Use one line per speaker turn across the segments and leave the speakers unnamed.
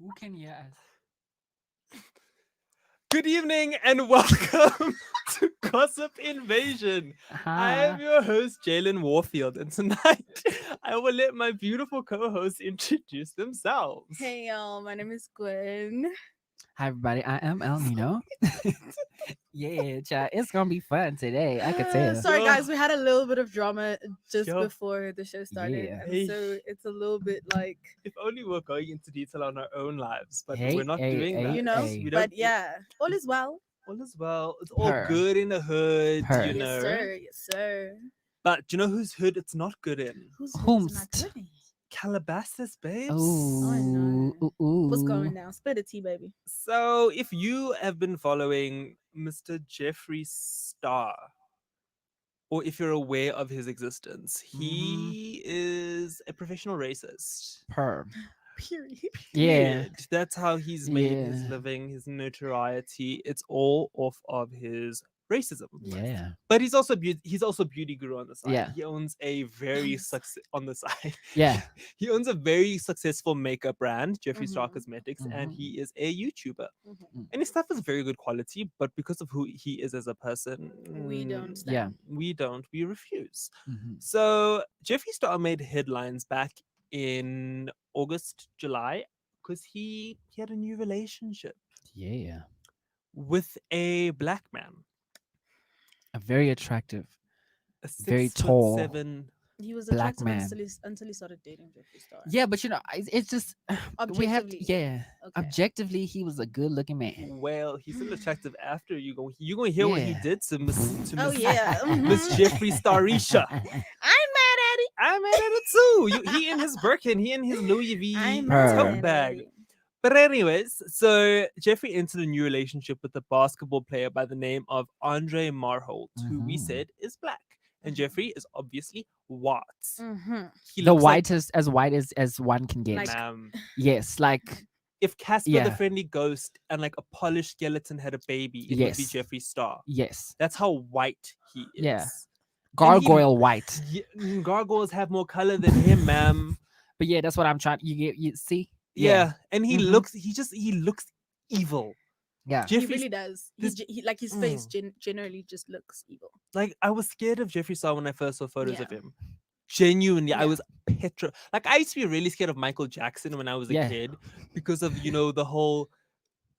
Who can hear us?
Good evening and welcome to Gossip Invasion. I am
Uh-huh.
your host, Jalen Warfield, and tonight I will let my beautiful co hosts introduce themselves.
Hey y'all, my name is Gwen.
Hi, everybody. I am El Nino. Yeah, child, it's gonna be fun today. I could tell.
Sorry
Yo,
guys, we had a little bit of drama just
yo,
before the show started,
Yeah.
and
hey,
so it's a little bit like
if only we're going into detail on our own lives, but we're
Hey,
not
hey,
doing
hey,
that.
you know.
We
hey.
don't.
But yeah, all is well.
All is well. It's all
Per,
good in the hood, you
per.
Yes,
know.
sir. Yes, sir.
But do you know whose hood it's not good in?
Whose hood is not
Whomst.
good?
Calabasas, babes.
Oh
Ooh,
no,
ooh,
what's
ooh.
going down? Spill the tea, baby.
So, if you have been following Mr. Jeffree Star, or if you're aware of his existence,
Mm-hmm.
he is a professional racist.
Per.
Period.
Yeah,
Period. That's how he's made his
yeah,
living, his notoriety. It's all off of his racism.
yeah,
But he's also beauty guru on the side.
yeah,
He owns a very success on the side.
yeah.
He owns a very successful makeup brand, Jeffree Star
Mm-hmm.
Cosmetics, and
Mm-hmm.
he is a YouTuber.
Mm-hmm.
Mm.
And his stuff is very good quality, but because of who he is as a person,
We don't
Yeah.
stand.
we refuse.
Mm-hmm.
So Jeffree Star made headlines back in August, July, because he had a new relationship
Yeah.
with a black man,
A very attractive,
a
very
six foot
tall
seven.
He was
black
attractive
man.
until he started dating Jeffree Star.
Yeah, but it's just we have to.
Objectively,
Yeah,
okay.
objectively, he was a good-looking man.
Well, he's still attractive after you gonna hear what he
Yeah.
did to
Oh yeah.
Miss Jeffree Starisha.
I'm mad at it.
I'm mad at it too. He in his Birkin, he in his Louis
I'm
V tote
Her.
mad at
bag.
it.
But anyways, so Jeffrey entered a new relationship with a basketball player by the name of Andre Marholt, who we
Hmm.
said is black, and
Mhm.
Jeffrey is obviously white.
Mhm.
He
The
looks like
whitest, as white as one can get.
Like,
ma'am.
Yes, like
If Casper the
yeah,
Friendly Ghost and like a polished skeleton had a baby, it would be
yes,
Jeffree Star.
yes,
That's how white he
yeah.
is. And
Gargoyle white.
gargoyles have more color than him, ma'am.
But yeah, that's what I'm trying. You see? Yeah.
Yeah, and
Mm-hmm.
he looks evil.
Yeah.
he
Jeffree,
really does.
this
Like his face
mm,
generally just looks evil.
like I was scared of Jeffree Star when I first saw photos
Yeah.
of him. Genuinely, I
Yeah.
was like I used to be really scared of Michael Jackson when I was a
Yeah.
kid because of the whole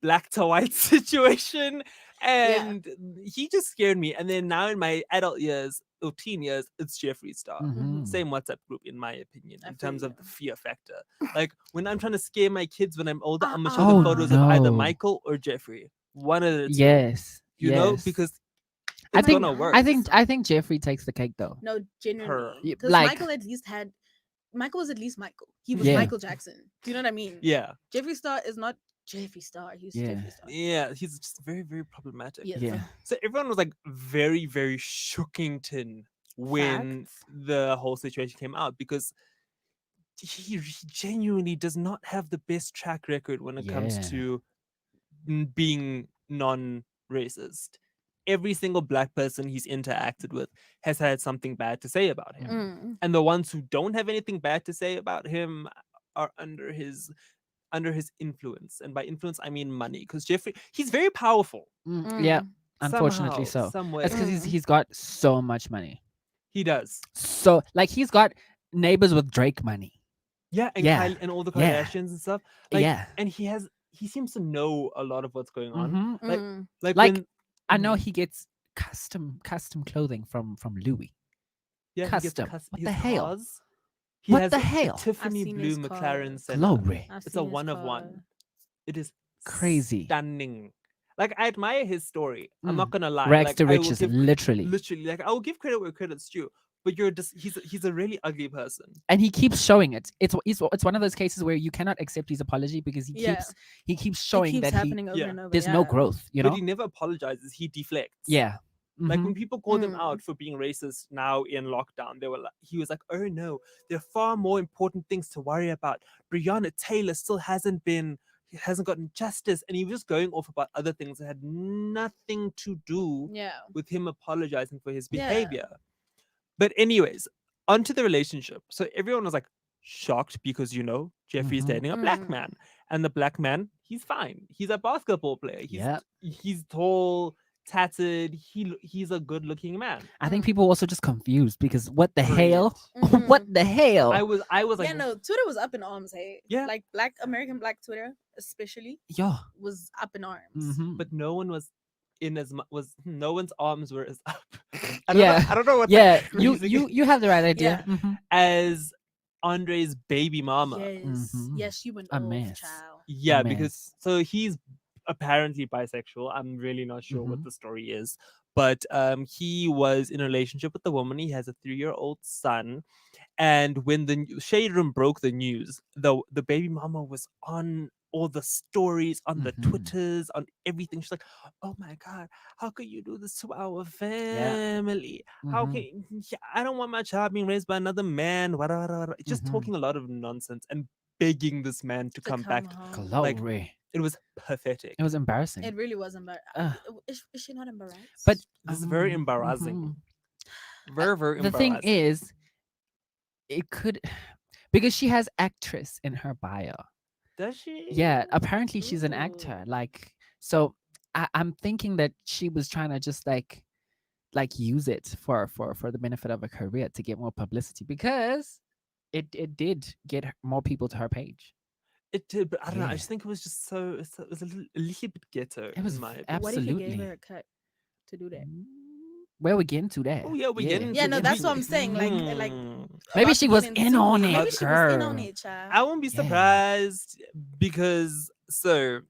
black to white situation,
Yeah.
and he just scared me. And then now in my adult years or teen years, it's Jeffree Star.
Mm-hmm.
Mhm.
Same WhatsApp group, in my opinion,
I
in
feel
terms
you.
of the fear factor. Like when I'm trying to scare my kids when I'm older, I'm gonna show them
Oh
photos of either
no.
Michael or Jeffrey, one of the two.
Yes. Yes.
Because
I
it's
think
gonna work.
I think Jeffrey takes the cake though.
No,
Per
genuinely, because
Like
Michael was at least Michael. He was
yeah.
Michael Jackson. Do you know what I mean?
yeah,
Jeffree Star is not Jeffree Star. He's
Yeah.
Jeffree Star.
yeah, he's just very, very problematic.
Yes.
Yeah.
So everyone was like very, very shookington when
Facts.
the whole situation came out because he genuinely does not have the best track record when it comes
Yeah.
to being non-racist. Every single black person he's interacted with has had something bad to say about him.
Mm.
And the ones who don't have anything bad to say about him are under his influence. And by influence I mean money. Because Jeffrey, he's very powerful.
Yeah.
Mm.
Unfortunately
Somehow,
so.
some
That's because
way.
Mm.
he's got so much money.
He does.
So like he's got neighbors with Drake money.
Yeah, and
Yeah.
Kylie and all the
Yeah.
Kardashians and stuff. Like,
Yeah.
and he seems to know a lot of what's going on.
Mm-hmm.
Like
Mm.
like
Like
when
I know
mhm,
he gets custom clothing from Louis.
yeah, he gets
Custom. What
his
the hell?
cars. He
What
has
the
a
hell?
I've
Tiffany
seen
blue
his
McLaren
car.
Senna.
Glory.
I've
It's a
seen his
one of
car.
one. It is
Crazy.
stunning. Like I admire his story. I'm not
Mm.
gonna lie.
Rags
Like
to
I will
riches,
give
literally.
literally like I will give credit where credit's due. But you're just he's a really ugly person.
And he keeps showing it. It's one of those cases where you cannot accept his apology because
Yeah.
he keeps
It
showing
keeps
that he
happening over
Yeah.
and over.
there's no
Yeah.
growth, you
But
know?
he never apologizes. He deflects.
Yeah.
Like
Mm-hmm.
when people called him
Mm.
out for being racist now in lockdown, he was like, "Oh no, there are far more important things to worry about. Breonna Taylor still hasn't gotten justice," and he was just going off about other things that had nothing to do
Yeah.
with him apologizing for his
Yeah.
behavior. But anyways, onto the relationship. So everyone was like shocked because Jeffrey's
Mm-hmm.
dating a black
Mm.
man, And the black man, he's fine. He's a basketball player.
Yep.
He's tall, tattered. He's a good-looking man.
I think
Mm.
people also just confused because what the
Brilliant.
hell? What
Mhm.
the hell?
I was like,
Yeah, no, Twitter was up in arms, hey.
Yeah.
Like American Black Twitter, especially,
Yo.
was up in arms.
Mhm.
but no one was in as much. No one's arms were as up.
Yeah.
I don't know what.
Yeah,
that
you
phrasing
you
is.
you have the right idea.
Yeah.
Mhm.
as Andre's baby mama.
Yes,
Mhm.
yes, she went
A
off,
mess.
child.
Yeah,
A
because
mess.
so he's apparently bisexual. I'm really not sure what
Mhm.
the story is, but he was in a relationship with the woman. He has a 3-year-old son, and when the Shade Room broke the news, the baby mama was on all the stories, on the
Mhm.
Twitters, on everything. She's like, "Oh my god, how could you do this to our family? How
Mhm.
can I don't want my child being raised by another man?" Whatever. Just
Mhm.
talking a lot of nonsense and begging this man to come back.
home.
Like,
Glory.
It was pathetic.
It was embarrassing.
It really was embarrassing.
Ugh.
Is she not embarrassed?
But
This is very
mhm.
embarrassing. Very
The thing
embarrassing.
is, it could because she has actress in her bio.
Does she?
Yeah, apparently she's an
Ooh.
actor. Like, so I'm thinking that she was trying to just like use it for the benefit of a career to get more publicity because it did get more people to her page.
It did, but I don't know. I
Yeah.
just think it was just it was a little bit ghetto.
It was
in my
v-
opinion.
What if he gave
absolutely.
her a cut to do that?
Where we getting to that?
Oh yeah, we get into
Yeah, no,
that.
that's what I'm saying. Like
Mm.
Maybe
about
she
to
was
get
in
into
on
it.
it,
Maybe she was in on
girl.
it, child.
I won't be
Yeah.
surprised because so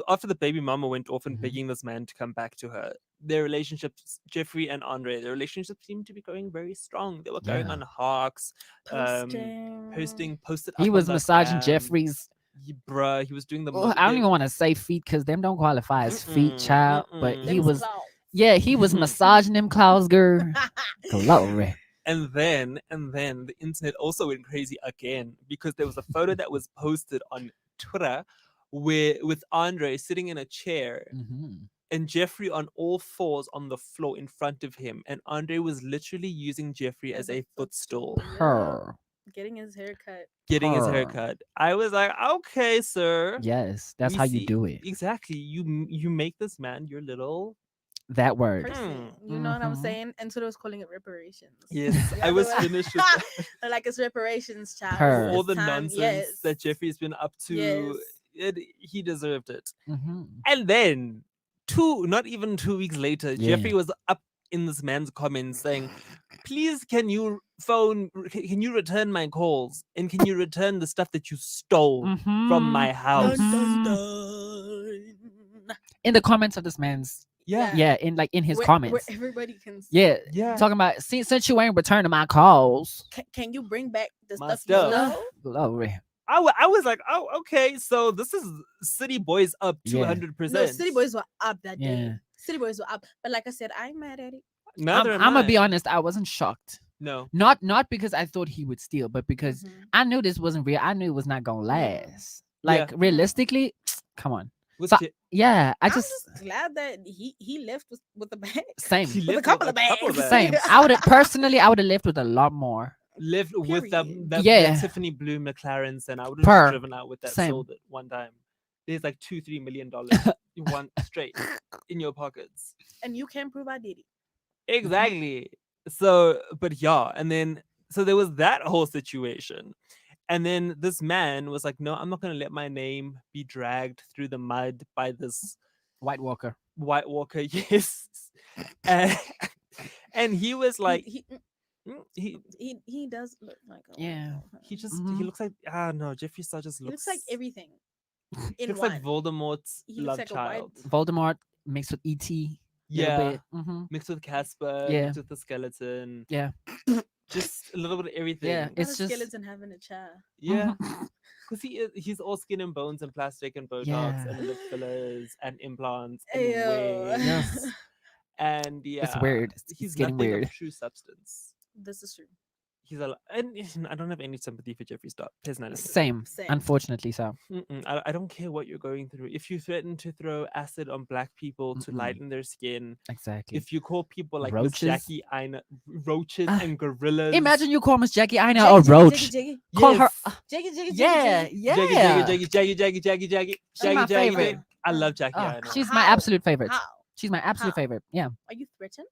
after the baby mama went off and
Mhm.
begging this man to come back to her, their relationships, Jeffrey and Andre, their relationship seemed to be going very strong. They were going
Yeah.
on hawks, posted
He
up
was
on the
massaging
gram.
Jeffrey's.
Bruh, he was doing the.
Oh, I don't even want to say feet because them don't qualify as feet,
Mm-mm,
child. But
mm-mm.
he
Them
was,
claws.
yeah, he was massaging them claws, girl. Glory.
And then the internet also went crazy again because there was a photo that was posted on Twitter with Andre sitting in a chair
Mhm.
and Jeffrey on all fours on the floor in front of him, and Andre was literally using Jeffrey as a footstool,
Yeah.
Her.
Getting his hair cut.
getting his
Her.
haircut. I was like, okay, sir.
Yes, that's
we
how you
see-
do it.
Exactly. You make this man your little.
That word.
Person. You know what I'm
Mhm.
saying? And so they was calling it reparations.
Yes,
Yeah,
I was
they were-
finished with that.
They're like it's reparations, child.
Her.
For all
It's
the
time.
nonsense
Yes.
that Jeffrey's been up to.
Yes.
He deserved it.
Mhm.
And then not even 2 weeks later,
Yeah.
Jeffrey was up in this man's comments saying, "Please, can you return my calls and can you return the stuff that you stole from my house?"
Mhm.
dun.
In the comments of this man's,
Yeah,
yeah, in his
Where
comments,
everybody can.
yeah,
yeah.
talking about since you ain't returning my calls,
Can you bring back the
My
stuff you
stuff.
stole?
glory.
I was like, oh, okay, so this is City Boys up
Yeah.
200%.
No, City Boys were up that day.
Yeah.
City Boys were up, but like I said, I ain't mad at it.
Neither
I'm
am
gonna be
I.
honest, I wasn't shocked.
No.
Not because I thought he would steal, but because
Mhm.
I knew this wasn't real. I knew it was not gonna
Yeah.
last. Like
Yeah.
realistically, come on.
With
So-
Je-
Yeah, I
I'm
just
just glad that he left with the bag.
same.
he
With a
lived
couple of
couple
bags.
Same. I would have personally I would have left with a lot more.
Lived with
Period.
that
Yeah.
Tiffany blue McLarens, and I would
Per.
have driven out with that.
Same.
Sold it one time. There's like $2-3 million you want straight in your pockets.
And you can't prove I did it.
Exactly. So, but yeah, and then so there was that whole situation. And then this man was like, "No, I'm not going to let my name be dragged through the mud by this
White Walker.
White Walker." Yes. And, and he was like,
he
he
does look like a
Yeah.
he just
Mhm.
he looks like no, Jeffree Star just
he
looks
looks like everything.
he
In
looks
one.
like Voldemort's
He looks
love
like a white-
child.
Voldemort mixed with E.T.
Yeah.
Mm-hmm.
Mixed with Casper,
Yeah.
mixed with the skeleton.
Yeah.
Just a little bit of everything.
Yeah,
Not
it's
a
just
skeleton having a child.
Yeah.
Mhm.
Because he's all skin and bones and plastic and Botox
Yeah.
and lip fillers and implants and
Ayo.
wigs.
Yes.
And yeah.
It's weird. It's
He's
getting
nothing
weird.
of true substance.
This is true.
He's a and I don't have any sympathy for Jeffree Star personally.
Same.
Same.
Unfortunately, so.
I don't care what you're going through. If you threaten to throw acid on black people to
Mm-mm.
lighten their skin,
Exactly.
if you call people like Miss
Roaches?
Jackie Aina roaches
Ah,
and gorillas,
Imagine you call Miss Jackie Aina
Jiggy,
a
jiggy,
roach.
jiggy,
Call her.
Yes.
jiggy, jiggy, jiggy,
Yeah,
jiggy.
yeah.
Jaggy,
She's my favorite.
Jaggy. I love Jackie
Oh,
Aina.
she's my
How?
absolute favorite.
How?
She's my absolute
How?
favorite. Yeah,
Are you threatened?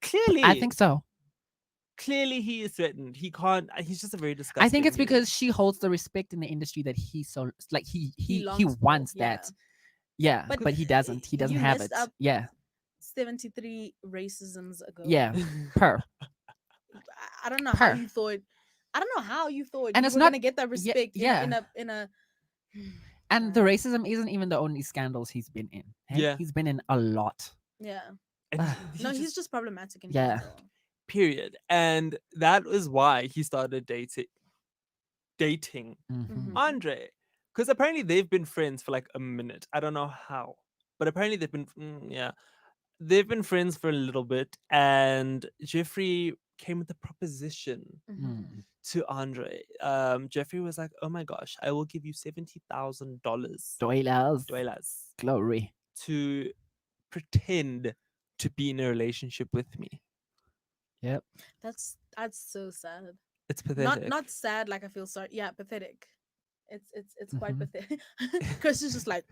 Clearly,
I think so.
clearly he is threatened. He can't. He's just a very disgusting.
I think it's
human.
because she holds the respect in the industry that he so like he
longs for,
wants
yeah.
that. Yeah,
But
but he doesn't. He doesn't
you
have
messed
it.
up
Yeah,
73 racisms ago.
yeah. Per.
I don't know how
Per.
you thought. I don't know how you thought
And
you
it's
were
not-
gonna get that respect
yeah.
in a.
And the racism isn't even the only scandals he's been in. Hey?
Yeah.
He's been in a lot.
Yeah.
And
Ah.
No, he's just problematic in
Yeah.
general.
period. And that is why he started dating
Mhm.
Andre. Because apparently they've been friends for like a minute. I don't know how. But apparently they've been they've been friends for a little bit. And Jeffrey came with a proposition
Mhm.
Mm.
to Andre. Jeffrey was like, oh my gosh, I will give you $70,000
Doilers. Glory.
to pretend to be in a relationship with me.
Yep.
That's so sad.
It's pathetic.
Not sad. Like I feel sorry. Yeah, pathetic. It's quite
Mhm.
pathetic. Because she's just like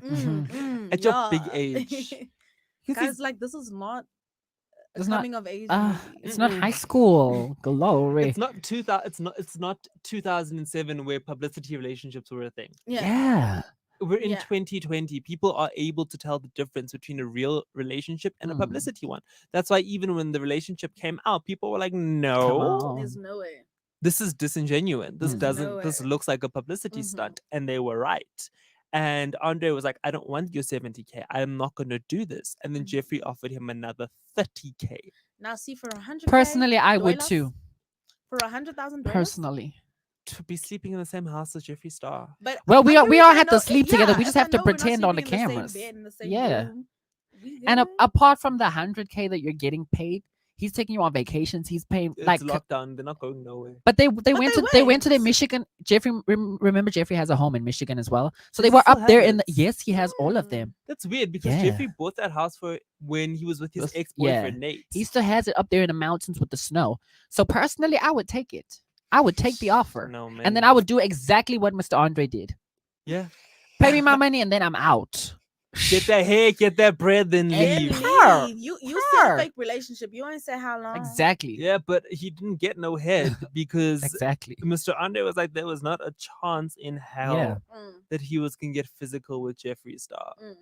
At your big
yeah.
age. Because
Guys, like this is not a
It's not-
coming of age
Ah,
movie.
it's not
Mm-mm.
high school. Glory.
it's not 2000. It's not 2007 where publicity relationships were a thing.
Yeah.
Yeah.
We're in
Yeah.
2020. People are able to tell the difference between a real relationship and a
Mm.
publicity one. That's why even when the relationship came out, people were like,
Come
"No,
on.
There's no way.
this is disingenuous. This
Mm.
There's
doesn't.
no
This
way.
looks like a publicity
Mhm.
stunt." And they were right. And Andre was like, "I don't want your 70K. I'm not going to do this." And then
Mhm.
Jeffrey offered him another 30K.
Now see for 100.
Personally, I would too.
For $100,000.
Personally.
To be sleeping in the same house as Jeffree Star.
But
Well, we
I
all
mean, if I
had to
know-
sleep together. We
yeah,
just
if I
have to
know we're not
pretend on the
sleeping in
cameras.
same bed, in the same
Yeah.
room, we
And
good.
apart from the 100K that you're getting paid, he's taking you on vacations. He's paying
It's
like,
lockdown. They're not going nowhere.
but they went
they
they went to their
went.
Michigan. Jeffrey, remember Jeffrey has a home in Michigan as well. So
Does
they
he
were
still
up there
have
in the.
it?
Yes, he has all of
Mm.
them.
That's weird because
Yeah.
Jeffrey bought that house for when he was with his
Was-
ex-boyfriend
yeah.
Nate.
He still has it up there in the mountains with the snow. So personally, I would take it. I would take the offer,
No, man.
and then I would do exactly what Mr. Andre did.
yeah.
Pay me my money, and then I'm out.
Get that hair, get that bread, then
And
leave.
Her.
leave. You said
Her.
fake relationship. You ain't say how long.
Exactly.
Yeah, but he didn't get no head because
Exactly.
Mr. Andre was like, there was not a chance in hell
Yeah.
Mm,
that he was gonna get physical with Jeffree Star.
mm.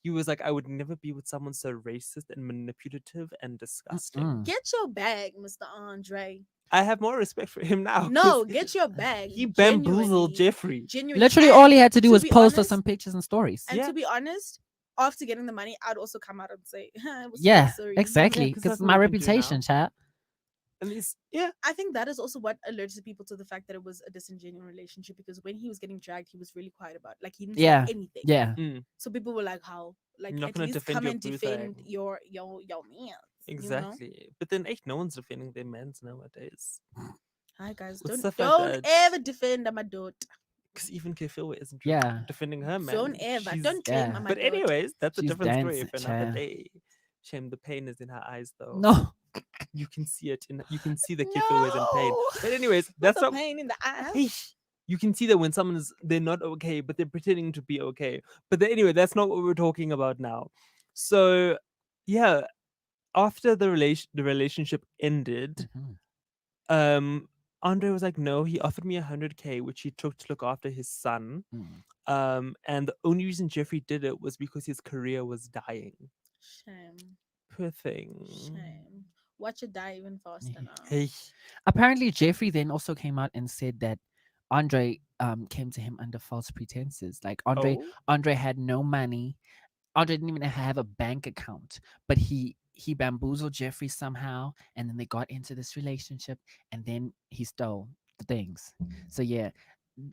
He was like, I would never be with someone so racist and manipulative and disgusting.
Mm.
Get your bag, Mr. Andre.
I have more respect for him now.
No,
'cause
get your bag.
he bamboozled
genuinely.
Jeffrey.
Genuinely.
Literally,
And
all he had to do
to
was
be
post for
honest-
some pictures and stories.
And
Yeah.
to be honest, after getting the money, I'd also come out and say, it was
Yeah,
sorry.
exactly.
'cause
Because
that's what
my
we can do now.
reputation, chat.
And he's yeah.
I think that is also what alerted people to the fact that it was a disingenuous relationship because when he was getting dragged, he was really quiet about it. Like he didn't
Yeah,
say anything.
Yeah.
So people were like, "How? Like
You're not
at
gonna
least
defend
come
your
and
boo
defend
thing."
your man."
Exactly. But then no one's defending their mans nowadays.
Hi guys,
With
don't
stuff like
don't
that.
ever defend my daughter.
Because even Kefilwe isn't
Yeah.
defending her man.
Don't ever.
She's-
Don't claim
yeah.
my
But
daughter.
anyways, that's a
She's
different story
dancing,
for another
child.
day. Shame the pain is in her eyes though.
No.
You can see it you can see the Kefilwe is in pain.
No.
But anyways,
With
that's
the
not
pain in the eye.
Eesh. You can see that when they're not okay, but they're pretending to be okay. But anyway, that's not what we're talking about now. So yeah, after the relationship ended,
Mhm.
Andre was like, no, he offered me 100K, which he took to look after his son.
Mm.
And the only reason Jeffrey did it was because his career was dying.
Shame.
Poor thing.
Shame. Watch it die even faster
Yeah.
now.
Hey,
Apparently, Jeffrey then also came out and said that Andre came to him under false pretenses. Like Andre had no money. Andre didn't even have a bank account, but he bamboozled Jeffrey somehow, and then they got into this relationship, and then he stole the things. So yeah,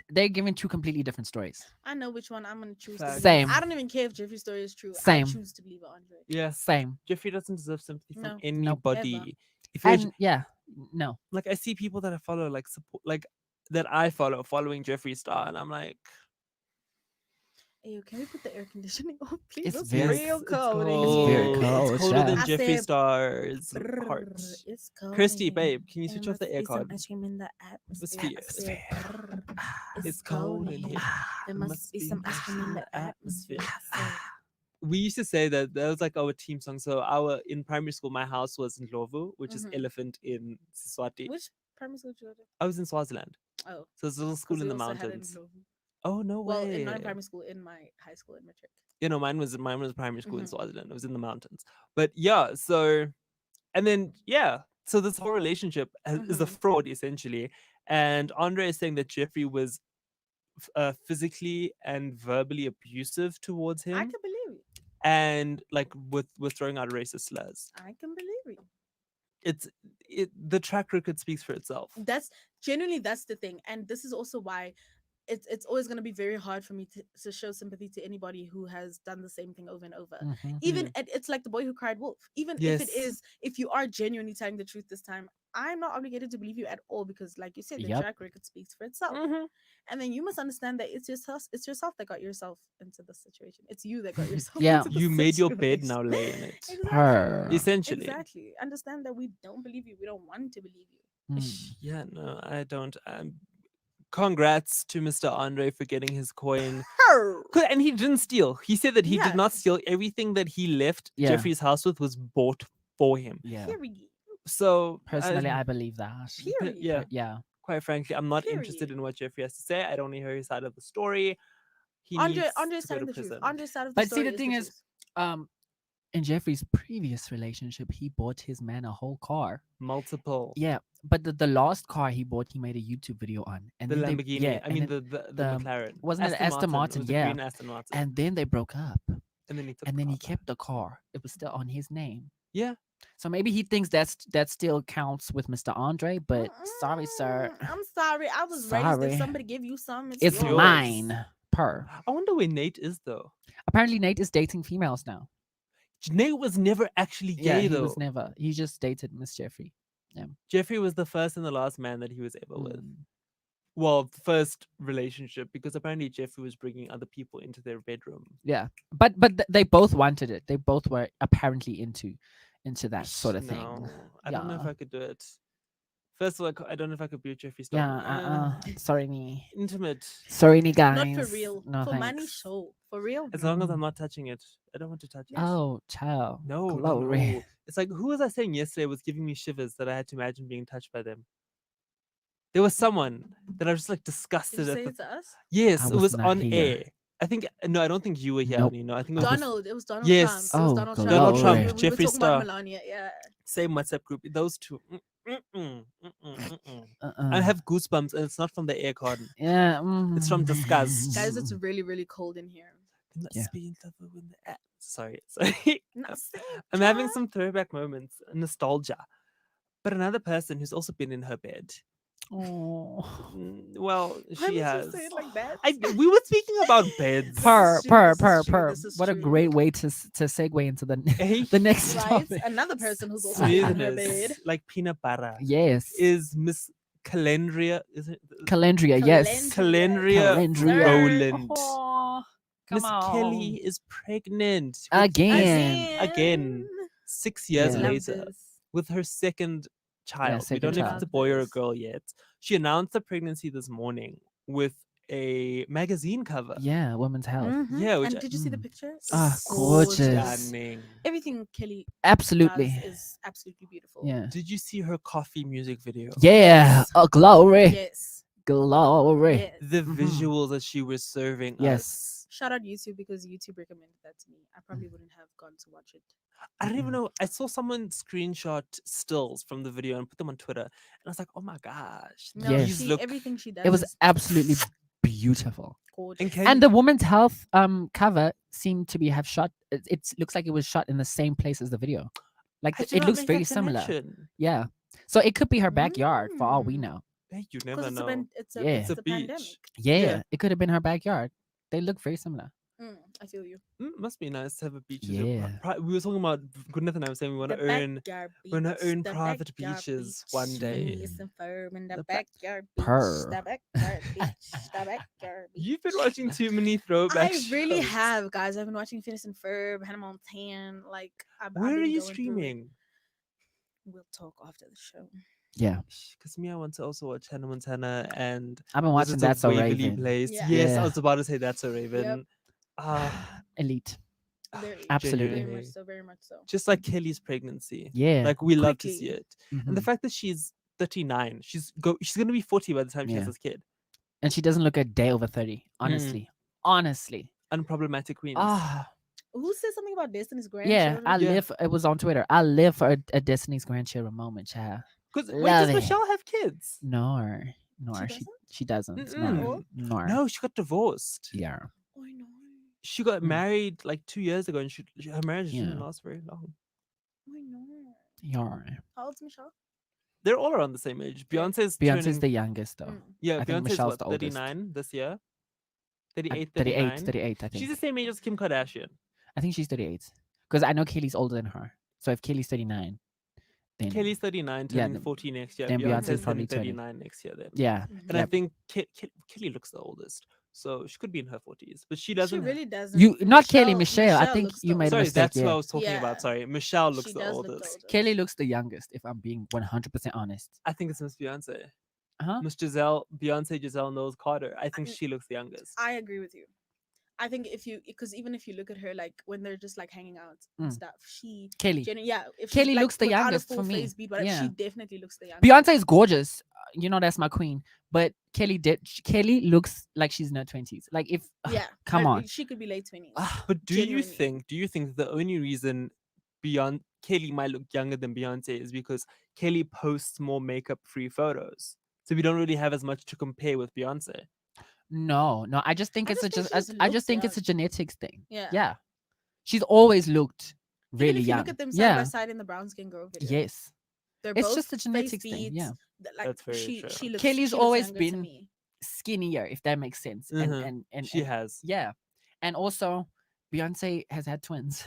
they're giving two completely different stories.
I know which one I'm gonna choose. To
Facts.
believe.
Same.
I don't even care if Jeffrey's story is true.
Same.
I choose to believe Andre.
yeah,
Same.
Jeffrey doesn't deserve sympathy from
No.
anybody. If you're
And yeah, No.
Like I see people that I follow, like support, like that I follow, following Jeffree Star, and I'm like,
Hey, can we put the air conditioning on, please?
It's
It's
very-
real
it's
cold. in
It's very
here.
cold. It's
cold,
colder than
I
child.
Jeffree
said,
Star's heart.
"Brr, it's cold.
Kirsty,
in here,
babe, can you
and
switch
there
off the
must be some
aircon?
ice cream in the atmosphere.
Atmosphere.
Brr,
It's cold in here.
There must be some ice cream in the atmosphere. I said,
We used to say that was like our team song. So in primary school, my house was in Ndlovu, which is
Mhm.
elephant in Siswati.
which primary school did you go to?
I was in Swaziland,
Oh,
so it's a little school
because
in
we
the
also had it in
mountains.
Ndlovu.
Oh no
Well,
way!
not in primary school, in my high school in matric.
Mine was primary school in
Mhm.
Swaziland. It was in the mountains. But yeah, so and then yeah, so this whole relationship is a
Mhm.
fraud essentially. And Andre is saying that Jeffrey was physically and verbally abusive towards
I
him,
can believe it.
and like with throwing out racist slurs.
I can believe it.
It's the track record speaks for itself.
That's genuinely that's the thing, and this is also why it's always going to be very hard for me to show sympathy to anybody who has done the same thing over and over.
Mhm.
Even it's like the boy who cried wolf. Even if it
Yes.
is, if you are genuinely telling the truth this time, I'm not obligated to believe you at all because, like you said, the
Yep.
track record speaks for itself.
Mhm.
And then you must understand that it's yourself that got yourself into this situation. It's you that got yourself.
Yeah.
into this
You made your bed,
situation.
now lay in it.
Purr.
Essentially.
Exactly. Understand that we don't believe you. We don't want to believe you.
Mm.
Yeah, no, I don't. Congrats to Mr. Andre for getting his coin. And he didn't steal. He said that he did not
Yes.
steal. Everything that he left
Yeah.
Jeffrey's house with was bought for him.
Yeah.
Period.
So
Personally, I believe that.
Period.
yeah,
But yeah.
quite frankly, I'm not interested
Period.
in what Jeffrey has to say. I don't want to hear his side of the story. He
Andre's
needs to go
telling
to
the truth.
prison.
Andre's side of the
But see,
story
the thing is,
truth.
In Jeffrey's previous relationship, he bought his man a whole car.
Multiple.
Yeah, but the last car he bought, he made a YouTube video on, and
The
then
Lamborghini.
yeah,
I
and
mean
then-
the McLaren.
wasn't it Aston Martin?
It was the
Yeah.
green Aston Martin.
and then they broke up,
And then he took
and
the
then
car
he
back.
kept the car. It was still on his name.
Yeah.
So maybe he thinks that still counts with Mr. Andre, but sorry, sir,
I'm sorry. I was raised.
Sorry.
If somebody give you some, it's,
it's
yours.
mine. Per.
I wonder where Nate is though.
Apparently, Nate is dating females now.
Nate was never actually
Yeah,
gay
he
though.
was never. He just dated Miss Jeffrey.
Jeffrey was the first and the last man that he was ever with.
Mm.
Well, first relationship, because apparently Jeffrey was bringing other people into their bedroom.
Yeah, but they both wanted it. They both were apparently into that sort of thing.
No, I don't know if
Yeah.
I could do it. First of all, I don't know if I could be with Jeffree Star.
Yeah, sorry me.
Intimate.
Sorry me guys.
Not for real.
No
for money,
thanks.
show. For real.
As long as
Mm.
I'm not touching it. I don't want to touch it.
Oh, child.
No, no,
Glory.
no. It's like, who was I saying yesterday was giving me shivers that I had to imagine being touched by them? There was someone that I was just like
Did
disgusted
you
at.
say
The...
it to us?
Yes,
I
it
was
was
not
on
here.
air. I think no, I don't think you were here.
Nope.
No, I think it was
Donald. It was Donald
Yes.
Trump. It was
Oh,
Donald Trump.
Donald Trump,
We were
Jeffree
talking about
Star.
Melania. Yeah.
same WhatsApp group. Those two. I
Uh-uh.
have goosebumps, and it's not from the aircon.
Yeah.
It's from disgust.
Guys, it's really, really cold in here.
Yeah.
Sorry, sorry.
Not saying
I'm having
child.
some throwback moments, nostalgia. But another person who's also been in her bed.
Oh.
Well,
Why
she
would you
has.
say it like that?
We were speaking about beds.
Purr,
true,
purr,
this is
purr,
true,
purr.
this is
What a
true.
great way to segue into the
Eh?
the next
Right?
topic.
Another person who's also been in her
Smoothness,
bed.
like peanut butter,
Yes.
is Miss Calendria. Is it
Calendria, yes.
Calendria
Calendria.
Rowland?
Oh, come
Miss
on.
Kelly is pregnant with-
Again.
6 years
Yeah.
Love
later
this.
with her second child. We
second
don't know if it's a
child.
boy or a
Love this.
girl yet. She announced the pregnancy this morning with a magazine cover.
Yeah, women's health.
Mhm.
Yeah, which
and
I-
did you see the
Mm.
picture?
Ah,
It's
gorgeous.
Stunning.
Everything Kelly
Absolutely.
does is absolutely beautiful.
Yeah.
Did you see her coffee music video?
Yeah.
Yes.
Oh, glory.
Yes.
Glory.
Yes.
The
Mhm.
visuals that she was serving
Yes.
us.
Shout out YouTube because YouTube recommended that to me. I probably wouldn't have gone to watch it.
I don't even
Mhm.
know. I saw someone screenshot stills from the video and put them on Twitter. And I was like, oh my gosh.
No,
Yes.
These
she,
look.
everything she does
It was
is
absolutely beautiful.
gorgeous.
And Kelly-
And the women's health cover seemed to be have shot. It looks like it was shot in the same place as the video. Like
I did
it
not
looks
make
very
that
similar.
connection.
Yeah. So it could be her backyard for all we
Mm.
know.
Hey, you
Because
never know.
it's
Yeah.
it's
It's a
the
beach.
pandemic.
Yeah,
Yeah.
it could have been her backyard. They look very similar.
Mm. I feel you.
Must be nice to have a beach.
Yeah.
We were talking about Goodness and I was saying we want
The
to earn
backyard
we're gonna
beach,
earn
the
private
backyard
beaches
beach.
one day.
Peace and firm in the
The back-
backyard beach.
Purr.
The backyard beach. The backyard beach.
You've been watching too many throwback
I really
shows.
have, guys. I've been watching Phineas and Ferb, Hannah Montana. Like, I've
Where are
been
you
going through it.
streaming?
We'll talk after the show.
Yeah.
Because me, I want to also watch Hannah Montana and
I've been watching
Wizards of
That's So
Waverly
Raven.
Place.
Yeah.
Yes, I
Yeah.
was about to say That's So Raven.
Elite.
Very,
Absolutely.
very
genuinely.
much so. Very much so.
Just like Kelly's pregnancy.
Yeah.
Like we love to see
Quickly.
it. And the
Mhm.
fact that she's 39, she's gonna be 40 by the time she has
Yeah.
this kid.
And she doesn't look a day over 30. Honestly. Honestly.
Unproblematic queens.
Ah.
Who said something about Destiny's
Yeah.
grandchildren?
I
Yeah.
live. It was on Twitter. I live for a Destiny's grandchildren moment, child.
Because wait,
love
does
it.
Michelle have kids?
No. No.
She
She
doesn't?
she doesn't.
Mm-mm.
No. No.
No, she got divorced.
Yeah.
Oh, I know.
She got
Mm.
married like 2 years ago, and her marriage
Yeah.
didn't last very long.
Oh, I know.
Yeah.
How old's Michelle?
They're all around the same age.
Yeah.
Beyonce's
Beyonce's
turning,
the youngest though.
Mm.
yeah.
I think
Beyonce's
Michelle's
what,
the oldest.
39 this year. 38,
38,
39.
38, I think.
She's the same age as Kim Kardashian.
I think she's 38. Because I know Kelly's older than her. So if Kelly's 39, then
Kelly's 39,
Yeah,
turning
then-
40 next year.
then
Beyonce's
Beyonce's probably
turning
20.
39 next year then.
yeah.
Mhm.
And I
Yep.
think Kelly looks the oldest. So she could be in her 40s. But she
She
doesn't.
really doesn't.
You not Kelly, Michelle. I think
looks the
you made a
Sorry,
oldest.
mistake.
that's who I
Yeah.
was talking
Yeah.
about. Sorry. Michelle looks
She
the
does look
oldest.
the oldest.
Kelly looks the youngest, if I'm being 100% honest.
I think it's Miss Beyonce.
Huh?
Miss Beyonce Giselle Knowles Carter. I think
mean,
she looks the youngest.
I agree with you. I think because even if you look at her, like when they're just like hanging out and
Mm.
stuff, she
Kelly.
yeah. If she's,
Kelly
like,
looks the
without a
youngest
full
for me.
face beat, whatever,
Yeah.
she definitely looks the youngest.
Beyonce is gorgeous. You know that's my queen. But Kelly looks like she's in her 20s. Like if
Yeah,
come on.
she could be late 20s.
But do
Genuinely.
you think the only reason Kelly might look younger than Beyonce is because Kelly posts more makeup free photos? So we don't really have as much to compare with Beyonce.
No, I just think
I
it's
just
a
think
just
she
I
looks
just think it's a
young.
genetics thing.
Yeah.
Yeah. She's always looked
Even
really
if you
young.
look at them side
yeah.
by side in the brown skin girl video.
Yes.
They're
It's
both
just a
face
genetics thing,
beats.
yeah.
Like
That's very
she
true.
looks.
Kelly's
she looks
always
younger to
been
me.
Skinnier, if that makes sense.
Mhm.
And
She
and-
has.
Yeah. And also Beyonce has had twins.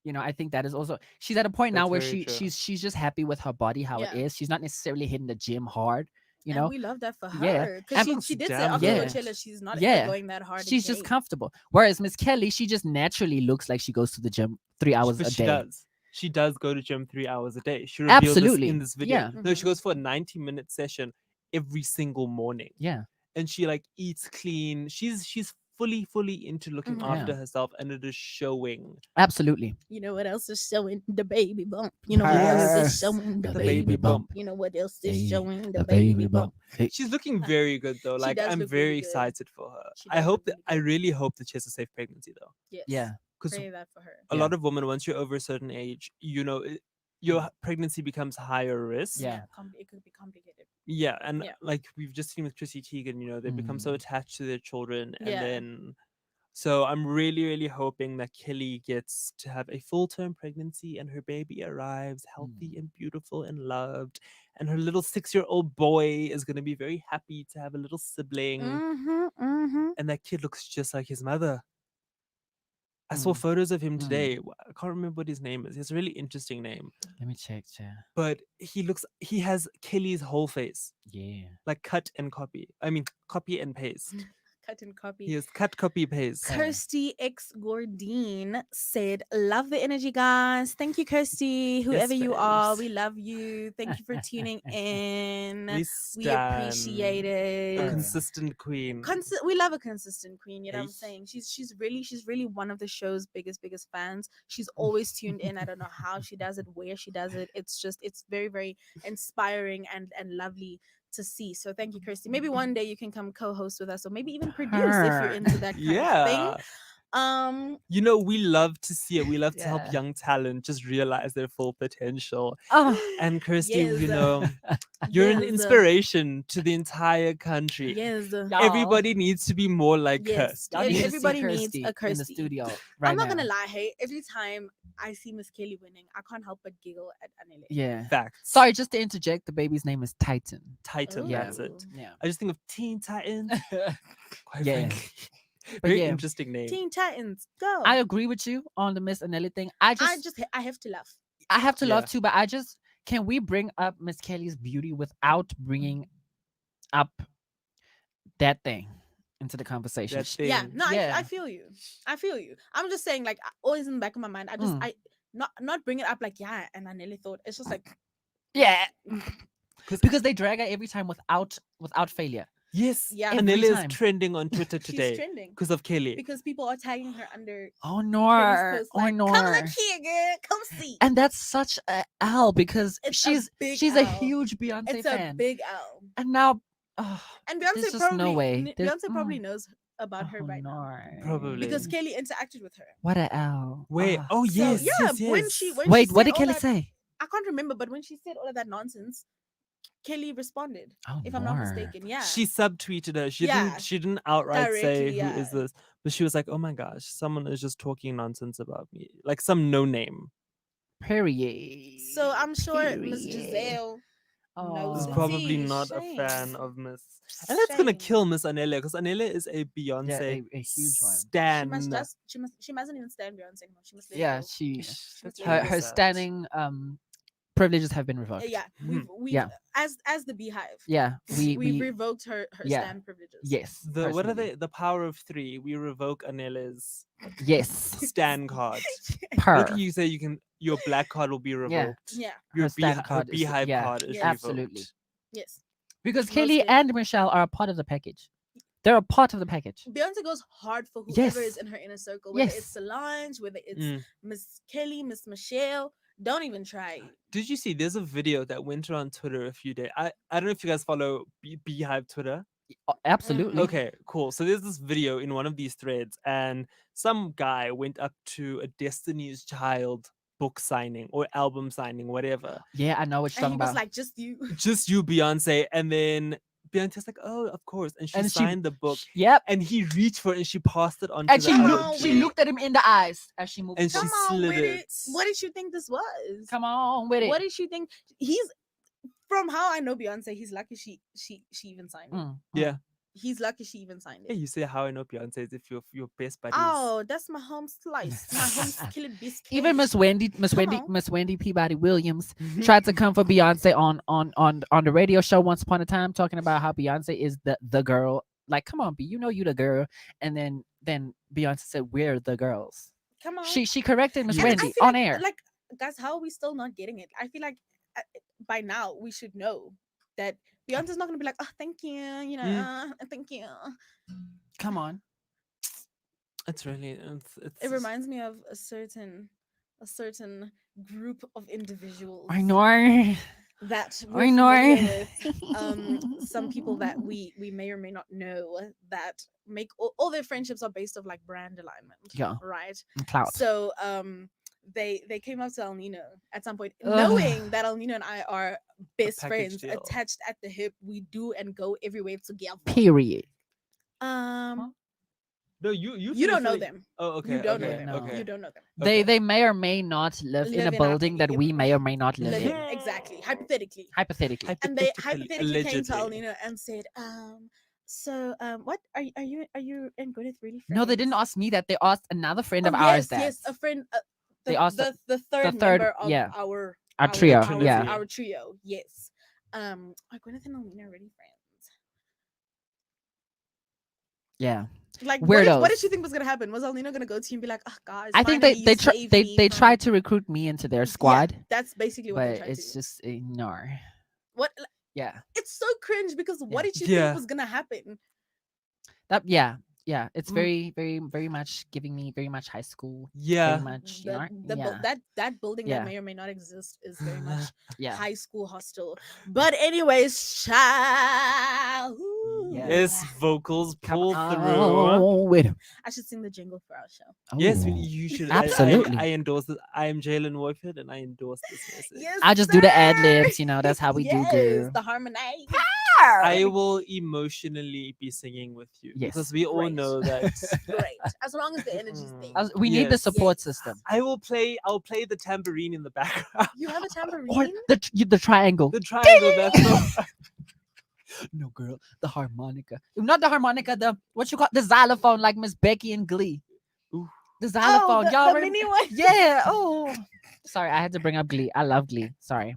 You know, I think that is also she's at a point now
That's
where
very true.
she's just happy with her body how it
Yeah.
is. She's not necessarily hitting the gym hard, you
And
know.
we love that for her.
Yeah.
Because
And-
she did say
Damn
after
good.
Coachella, she's not
Yeah.
ever going that hard.
She's just
again.
comfortable. Whereas Miss Kelly, she just naturally looks like she goes to the gym 3 hours
But
a
she
day.
does. She does go to gym 3 hours a day. She revealed
Absolutely.
this in this video.
Yeah.
No, she
Mhm.
goes for a 90-minute session every single morning.
Yeah.
And she like eats clean. She's fully into looking
Mhm.
after
Yeah.
herself, and it is showing.
Absolutely.
You know what else is showing? The baby bump. You know what else
Her.
is showing? The
The
baby
baby
bump.
bump.
You know what else is
Hey,
showing? The baby bump.
Hey,
She's looking very good though.
She
Like
does
I'm
look
very
really good.
excited for her.
She
I
does
hope
look
that
really
I
good.
really hope that she has a safe pregnancy though.
Yes.
yeah.
Because
Pray that for her.
a
Yeah.
lot of women, once you're over a certain age, your pregnancy becomes higher risk.
Yeah.
It could be complicated.
Yeah, and
Yeah.
like we've just seen with Chrissy Teigen, they become so
Mm.
attached to their children, and
Yeah.
then so I'm really hoping that Kelly gets to have a full-term pregnancy and her baby arrives healthy
Mm.
and beautiful and loved, and her little 6-year-old boy is going to be very happy to have a little sibling,
Mm-hmm.
and that kid looks just like his mother. I saw
Mm.
photos of him
Mm.
today. I can't remember what his name is. He has a really interesting name,
Let me check.
but he has Kelly's whole face,
Yeah.
like cut and copy. I mean, copy and paste.
Cut and copy.
He has cut, copy, paste.
Kirsty X Gordine said, "Love the energy, guys. Thank you, Kirsty. Whoever you are,
babes.
we love you. Thank you for tuning in.
We
We appreciate
a
it.
consistent queen.
We love a consistent queen. You know what I'm
Yes.
saying? She's really one of the show's biggest fans. She's always tuned in. I don't know how she does it, where she does it. It's very inspiring and lovely to see. So thank you, Kirsty. Maybe one day you can come co-host with us, or maybe even produce if you're into that kind of
Yeah.
thing.
We love to see it. We love to help
Yeah.
young talent just realize their full potential.
Oh.
And Kirsty,
Yes.
you're an
Yes.
inspiration to the entire country.
Yes.
Everybody needs to be more like
Yes.
Kirsty.
Y'all need to see
Everybody needs
Kirsty
a
in the
Kirsty.
studio right
I'm not
now.
gonna lie, hey, every time I see Miss Kelly winning, I can't help but giggle at Anele.
Yeah.
Facts.
Sorry, just to interject, the baby's name is Titan.
Titan,
Yeah.
that's it.
Yeah.
I just think of Teen Titans. Quite
Yeah.
frankly. Very
yeah.
interesting name.
Teen Titans, go.
I agree with you on the Miss Anelli thing. I
have to laugh.
have to
Yeah.
love too, but can we bring up Miss Kelly's beauty without bringing up that thing into the conversation?
That
Yeah,
thing.
no,
Yeah.
I feel you. I feel you. I'm just saying, like, always in the back of my mind, I just
Mm.
I not bring it up like, yeah, and I nearly thought it's just like,
Yeah,
Because
because they drag her every time without failure.
yes,
Yeah.
Every
Anela is
time.
trending on Twitter
she's
today
trending
because of Kelly.
because people are tagging her under
Oh
Kelly's
no,
post,
oh
like,
no.
come look here, girl, come see.
And that's such a L because
It's a big
she's a
L.
huge Beyonce
It's a
fan.
big L.
And now
And
there's
Beyonce
just
probably
no way.
Beyonce probably knows about her
oh,
by now
no.
Probably.
because Kelly interacted with her.
What a L.
Wait,
Ah.
oh
So,
yes,
yeah,
yes,
when
yes.
she when
Wait,
she
what
said
did
all
Kelly
that-
say?
I can't remember, but when she said all of that nonsense, Kelly responded.
Oh,
If I'm not
no.
mistaken, yeah.
She subtweeted her.
Yeah.
She didn't outright say
Directly,
who is
yeah.
this, but she was like, "Oh my gosh, someone is just talking nonsense about me." Like some no name.
Period.
So I'm sure Miss
Period.
Giselle knows
Is
Oh.
the
probably
tea.
not a
Shame.
fan of Miss, and that's gonna
Shame.
kill Miss Anela because Anela is a Beyonce
a huge one.
stan.
She mustn't even stand Beyonce anymore. She must let it
Yeah,
go.
she
must
That's
let
her
it
really
go.
her
sad.
standing privileges have been revoked.
Yeah, we've
Yeah.
as the Beehive.
Yeah,
We
we
revoked her
yeah.
stand privileges.
yes.
The what are
personally.
they? The power of three. We revoke Anela's
Yes.
stan card.
Per.
What do you say? Your black card will be revoked.
Yeah.
Your
Her stand
her
card is-
beehive
yeah,
card is
yeah.
absolutely.
revoked.
Yes.
Because
Most
Kelly
did.
and Michelle are a part of the package. They're a part of the package.
Beyonce goes hard for whoever
Yes.
is in her inner circle, whether
Yes.
it's Solange, whether it's
Mm.
Miss Kelly, Miss Michelle. Don't even try.
Did you see? There's a video that went around Twitter a few days. I don't know if you guys follow Beehive Twitter.
Absolutely.
Okay, cool. So there's this video in one of these threads, and some guy went up to a Destiny's Child book signing or album signing, whatever.
Yeah, I know what you're
And he
talking
was
about.
like, just you.
Just you, Beyonce. And then Beyonce's like, "Oh, of course." And she
And she-
signed the book,
Yep.
and he reached for it, and she passed it on.
And
to
she
the
Come
other
on
looked.
with
She
it.
looked at him in the eyes as she moved.
And she
Come
forward.
on
slid
with
it.
it. What did you think this was?
Come on with it.
What did you think? He's from how I know Beyonce, he's lucky she even signed it.
Yeah.
He's lucky she even signed
Hey,
it.
you say how I know Beyonce is if your best buddies.
Oh, that's my home slice. My home skillet biscuit.
Even Miss Wendy
on.
Peabody Williams tried to come for Beyonce on the radio show once upon a time, talking about how Beyonce is the girl. Like, come on, B, you know you the girl. And then Beyonce said, "We're the girls."
Come on.
She corrected Miss
And
And I
Wendy
feel
on
like,
air.
Like, guys, how are we still not getting it? I feel like by now we should know that Beyonce's not gonna be like, oh, thank you, you know, thank you.
Come on.
It's really it's
It reminds me of a certain group of individuals.
I know.
that
I
we're
know.
familiar with. Some people that we may or may not know that make all their friendships are based of like brand alignment.
Yeah.
Right.
Clout.
So they came up to El Nino at some point,
Ugh.
knowing that El Nino and I are best
package
friends,
deal.
attached at the hip. We do and go everywhere together.
Period.
No, you
You don't know
fully-
them.
Oh, okay.
You don't know
okay,
them.
no.
Okay.
You don't know them.
They
okay.
they may or may not live in
Live
a
in our
building that we
package.
may or may not live
Live
in.
in- Exactly. Hypothetically.
Hypothetically.
And they
Hypothetically,
hypothetically came to El
allegedly.
Nino and said, so what are you and Gwyneth really friends?
No, they didn't ask me that. They asked another friend of
Oh,
ours that.
yes, a friend.
They asked
the third
third-
member of
yeah.
our
trio,
yeah.
our trio. Yes. Are Gwyneth and Alina really friends?
Yeah.
Like,
Weirdos.
what did you think was gonna happen? Was Alina gonna go to you and be like, "Oh, guys"?
I think
finally
they
you
try,
saved
they
me
they
from-"
tried to recruit me into their squad,
That's basically what they
but
tried
it's
to do.
just no.
What?
Yeah.
It's so cringe because what
Yeah.
did you
Yeah.
think was gonna happen?
That yeah. It's
Mm.
very much giving me very much high school.
Yeah.
Very much. You know?
That building
Yeah.
that may or may not exist is very much
Yeah.
high school hostel. But anyways, child.
Yeah.
Yes, vocals
Come
pull through.
on with 'em.
I should sing the jingle for our show.
Yes,
Ooh.
you should.
Absolutely.
I endorse it. I am Jalen Wolford, and I endorse this message.
Yes,
I just do the ad
sir.
libs, you know. That's how we
Yes,
do.
the harmonize.
I will emotionally be singing with you
Yes.
because we all
Great.
know that.
Great, as long as the energy's
Mm.
there.
We need the
Yes.
support
Yes.
system.
I'll play the tambourine in the background.
You have a tambourine.
Or the triangle.
The triangle. That's
No, girl, the harmonica. Not the harmonica, the what you call the xylophone, like Miss Becky in Glee.
Ooh.
The
Oh,
xylophone. Y'all
the
remember?
mini one.
Yeah. Oh, sorry, I had to bring up Glee. I love Glee. Sorry.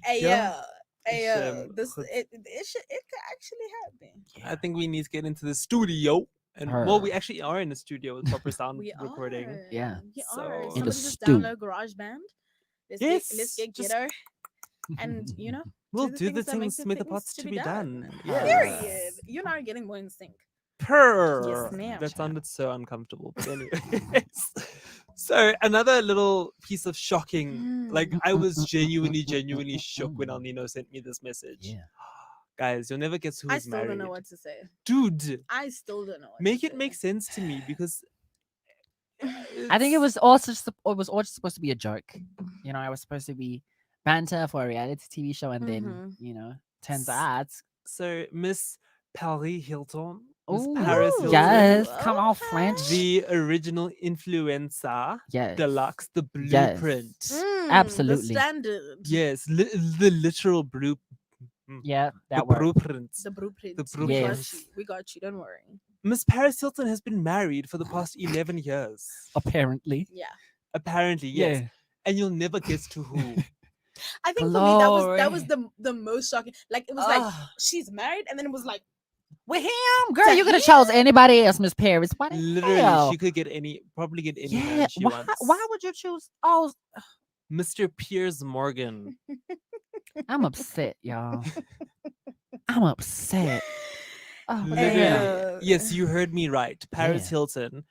Hey
Yeah.
yo, hey yo,
Shem,
this
goed.
it could actually happen.
I think we need to get into the studio. And well, we
Her.
actually are in the studio with proper sound
We
recording.
are,
Yeah.
we
So-
are.
In the
Somebody just
stew.
download GarageBand. Let's
Yes,
get
just-
ghetto, and
We'll do the
that make
things with the pots to be done.
Yes.
Period. You and I are getting more in sync.
Purr.
ma'am.
That sounded so uncomfortable. But anyways. So another little piece of shocking, like I was genuinely shook when El Nino sent me this message.
Yeah.
Guys, you'll never guess who
I
is
still
married.
don't know what to say.
Dude,
I still don't know what
make
to
it
say.
make sense to me because
I think it
it's-
was also it was also supposed to be a joke. You know, I was supposed to be banter for a reality TV show, and then turns
S-
out,
so Miss Paris Hilton, Miss
ooh,
Paris
Ooh.
Hilton,
yes, come on,
Okay.
French,
the original influencer
yes,
deluxe, the
Yes.
blueprint.
The
absolutely.
standard.
Yes, the literal
yeah,
the
that word.
blueprint.
The blueprint.
The
We got
blueprint.
you. We got you. Don't worry.
Miss Paris Hilton has been married for the past 11 years.
Apparently,
Yeah.
Apparently, yes.
yeah.
And you'll never guess to who.
I think for me that was
Glory.
the most shocking. Like it was like
Ah.
she's married, and then it was like
With him, girl,
To
you could have chose anybody else, Miss Paris. Why the
Literally,
hell?
she could get probably get any
Yeah,
man she
why?
wants.
Why would you choose? Oh,
Mr. Piers Morgan.
I'm upset, y'all. I'm upset. Oh,
Literally.
damn.
Yes, you heard me right. Paris
Yeah.
Hilton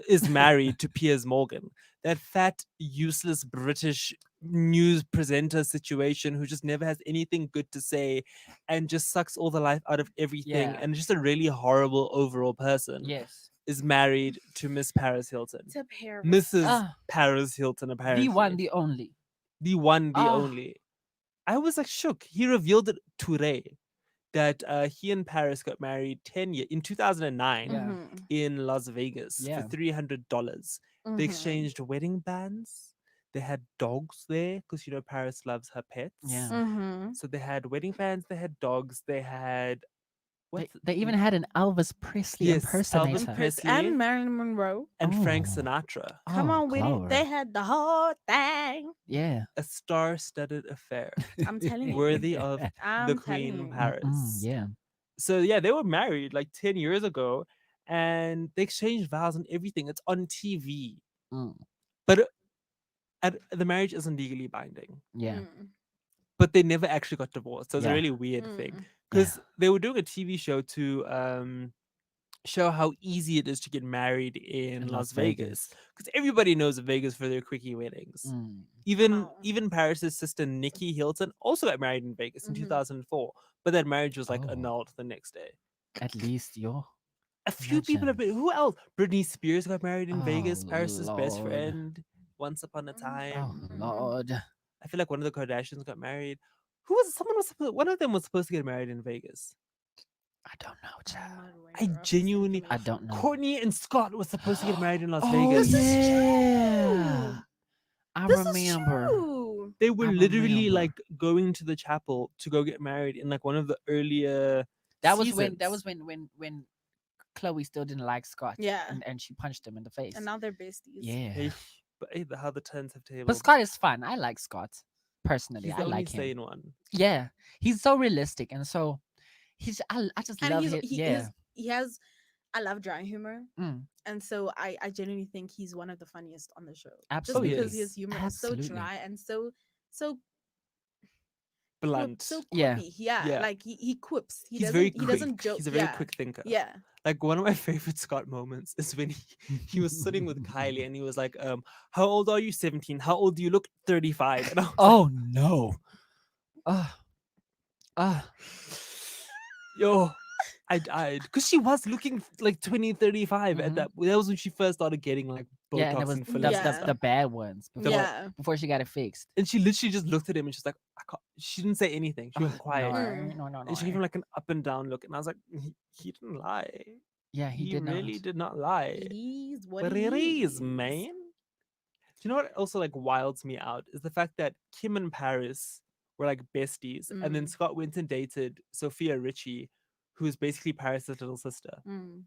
is married to Piers Morgan. That fat, useless British news presenter situation who just never has anything good to say and just sucks all the life out of everything
Yeah.
and just a really horrible overall person
Yes.
is married to Miss Paris Hilton.
to Paris.
Mrs.
Ah.
Paris Hilton, apparently.
The one, the only.
The one, the
Ah.
only. I was like shook. He revealed it today that he and Paris got married in 2009
Yeah.
in Las Vegas
Yeah.
for $300. They exchanged wedding bands. They had dogs there because Paris loves her pets.
Yeah.
So they had wedding bands. They had dogs. They had
They even had an Elvis Presley
Yes, Elvis
impersonator.
Presley.
And Marilyn Monroe.
and Frank
Oh.
Sinatra.
Come
Oh,
on with it. They
glory.
had the whole thing.
Yeah.
A star-studded affair,
I'm telling you.
worthy of
I'm
the
telling
Queen
you.
Paris.
Yeah.
So yeah, they were married like 10 years ago, and they exchanged vows and everything. It's on TV,
Mm,
but the marriage isn't legally binding.
yeah.
But they never actually got divorced. So it's a
Yeah.
really weird thing
Mm.
because they were doing a TV show to show how easy it is to get married in Las Vegas. Because everybody knows Vegas for their quickie weddings.
Mm.
Even
Wow.
even Paris's sister Nikki Hilton also got married in Vegas in
Mhm.
2004, but that marriage was like
Oh.
annulled the next day.
At least you're.
A few people have been. Who else? Britney Spears got married in Vegas.
Oh,
Paris's best
Lord.
friend. Once upon a
Oh,
time.
Oh
Mhm.
Lord.
I feel like one of the Kardashians got married. Who was someone was supposed? One of them was supposed to get married in Vegas.
I don't know,
I'm
child.
not aware
I
of this
genuinely-
I
information.
don't know.
Courtney and Scott was supposed to get married in Las
Oh,
Vegas.
This is
yeah.
true.
I
This
remember.
is true.
They were
I
literally
remember.
like going to the chapel to go get married in like one of the earlier.
That was
seasons.
when Chloe still didn't like Scott.
Yeah.
And she punched him in the face.
And now they're besties.
Yeah.
Hey, but hey, how the turns have tabled.
But Scott is fun. I like Scott. Personally,
He's
I
the only
like him.
sane one.
Yeah. He's so realistic and so I just
And
love
he's,
it.
he
Yeah.
he has I love dry humor.
Mm,
And so I genuinely think he's one of the funniest on the show.
absolutely.
Just because
yes.
his humor is so
Absolutely.
dry and so
Blunt.
so
Yeah.
quippy. Yeah.
Yeah.
Like he quips.
He's very quick.
he doesn't joke.
He's a very
yeah.
quick thinker.
Yeah.
Like one of my favorite Scott moments is when he was sitting with Kylie and he was like, how old are you? 17. How old do you look? 35. And I was
Oh no. Uh,
yo, I died. Because she was looking like 20, 35
Mhm.
at that. That was when she first started getting like Botox
yeah, and it was
and fillers and
Yeah.
stuff.
the bad ones before,
Yeah.
before she got it fixed.
And she literally just looked at him and she's like, I can't. She didn't say anything. She went
Ugh,
quiet.
No, no, no.
And she gave him like an up and down look. And I was like, he didn't lie.
yeah, he did
really
not.
did not lie.
It is what
But it is, man. Do you know what also like wilds me out is the fact that Kim and Paris were like besties, and then
Mm.
Scott went and dated Sophia Richie, who is basically Paris' little sister.
Mm.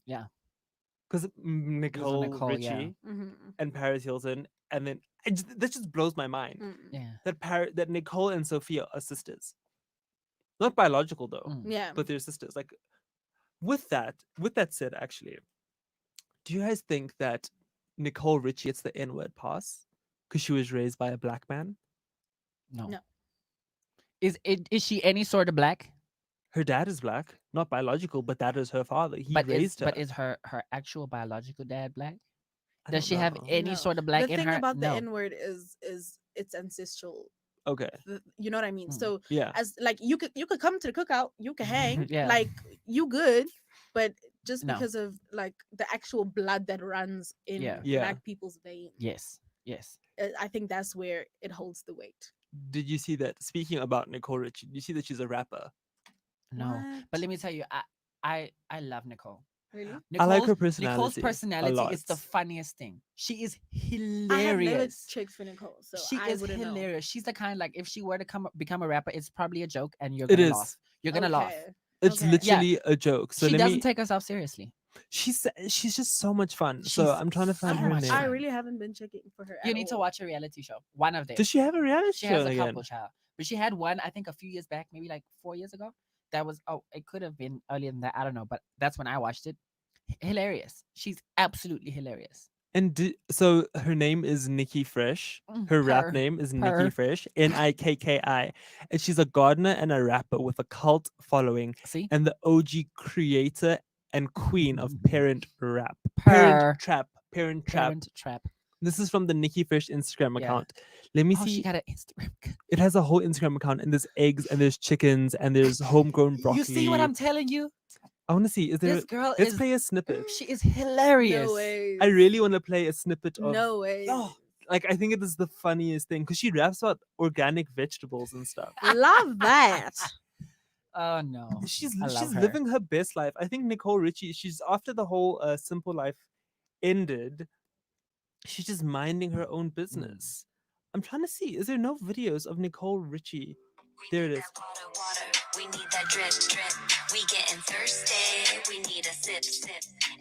Because Nicole,
Nicole, yeah.
Richie
Mm-hmm.
and Paris Hilton, and then that just blows my mind
Mm.
Yeah.
that Nicole and Sophia are sisters, not biological though,
Mm.
Yeah.
but they're sisters. Like with that said, actually, do you guys think that Nicole Richie gets the N-word pass because she was raised by a black man?
No.
No.
Is she any sort of black?
Her dad is black, not biological, but that is her father. He raised her.
But is her actual biological dad black?
I
Does
don't
she have
know.
any
No.
sort of black
The
in
thing
her?
about the
No.
N word is it's ancestral.
Okay.
You know what I mean?
Mm.
So
Yeah.
as like you could come to the cookout, you could hang,
Yeah.
like you good, but just
No.
because of like the actual blood that runs in
Yeah.
Yeah.
black people's veins,
Yes. Yes.
I think that's where it holds the weight.
Did you see that? Speaking about Nicole Richie, did you see that she's a rapper?
No. But
What?
let me tell you, I love Nicole.
Really?
I like her
Nicole's
personality a
personality is the
lot.
funniest thing. She is
I have never
hilarious.
checked for Nicole, so
She
I
is
wouldn't know.
hilarious. She's the kind like if she were to become a rapper, it's probably a joke and you're
It
gonna
is.
laugh. You're gonna laugh.
Okay.
It's
Okay.
literally a joke. So
She
let
doesn't
me.
take herself seriously.
She's just so much fun.
She's
So I'm trying to find
so
her
much
name.
I
fun.
really haven't been checking for her.
You
at
need to
all.
watch a reality show. One of them.
Does she have a reality
She
show
has a
again?
couple, child. But she had one, I think, a few years back, maybe like 4 years ago. That was it could have been earlier than that. I don't know, but that's when I watched it. Hilarious. She's absolutely hilarious.
And so her name is Nikki Fresh. Her rap name is Nikki
Purr.
Fresh, Nikki, and she's a gardener and a rapper with a cult following,
See?
and the OG creator and queen of parent rap,
Purr.
parent trap.
Parent trap.
This is from the Nikki Fresh Instagram
Yeah.
account. Let me
Oh,
see.
she got an Instagram.
It has a whole Instagram account, and there's eggs, and there's chickens, and there's homegrown broccoli.
You see what I'm telling you?
I want to see. Is there?
This girl
Let's
is
play a snippet.
she is hilarious.
No way.
I really want to play a snippet of.
No way.
Oh, like I think it is the funniest thing because she raps about organic vegetables and stuff.
Love that.
Oh no.
She's
I love
she's
her.
living her best life. I think Nicole Richie. She's after the whole Simple Life ended. She's just minding her own business. I'm trying to see. Is there no videos of Nicole Richie? There it is.
Water. We need that drip, drip. We getting thirsty. We need a sip, sip.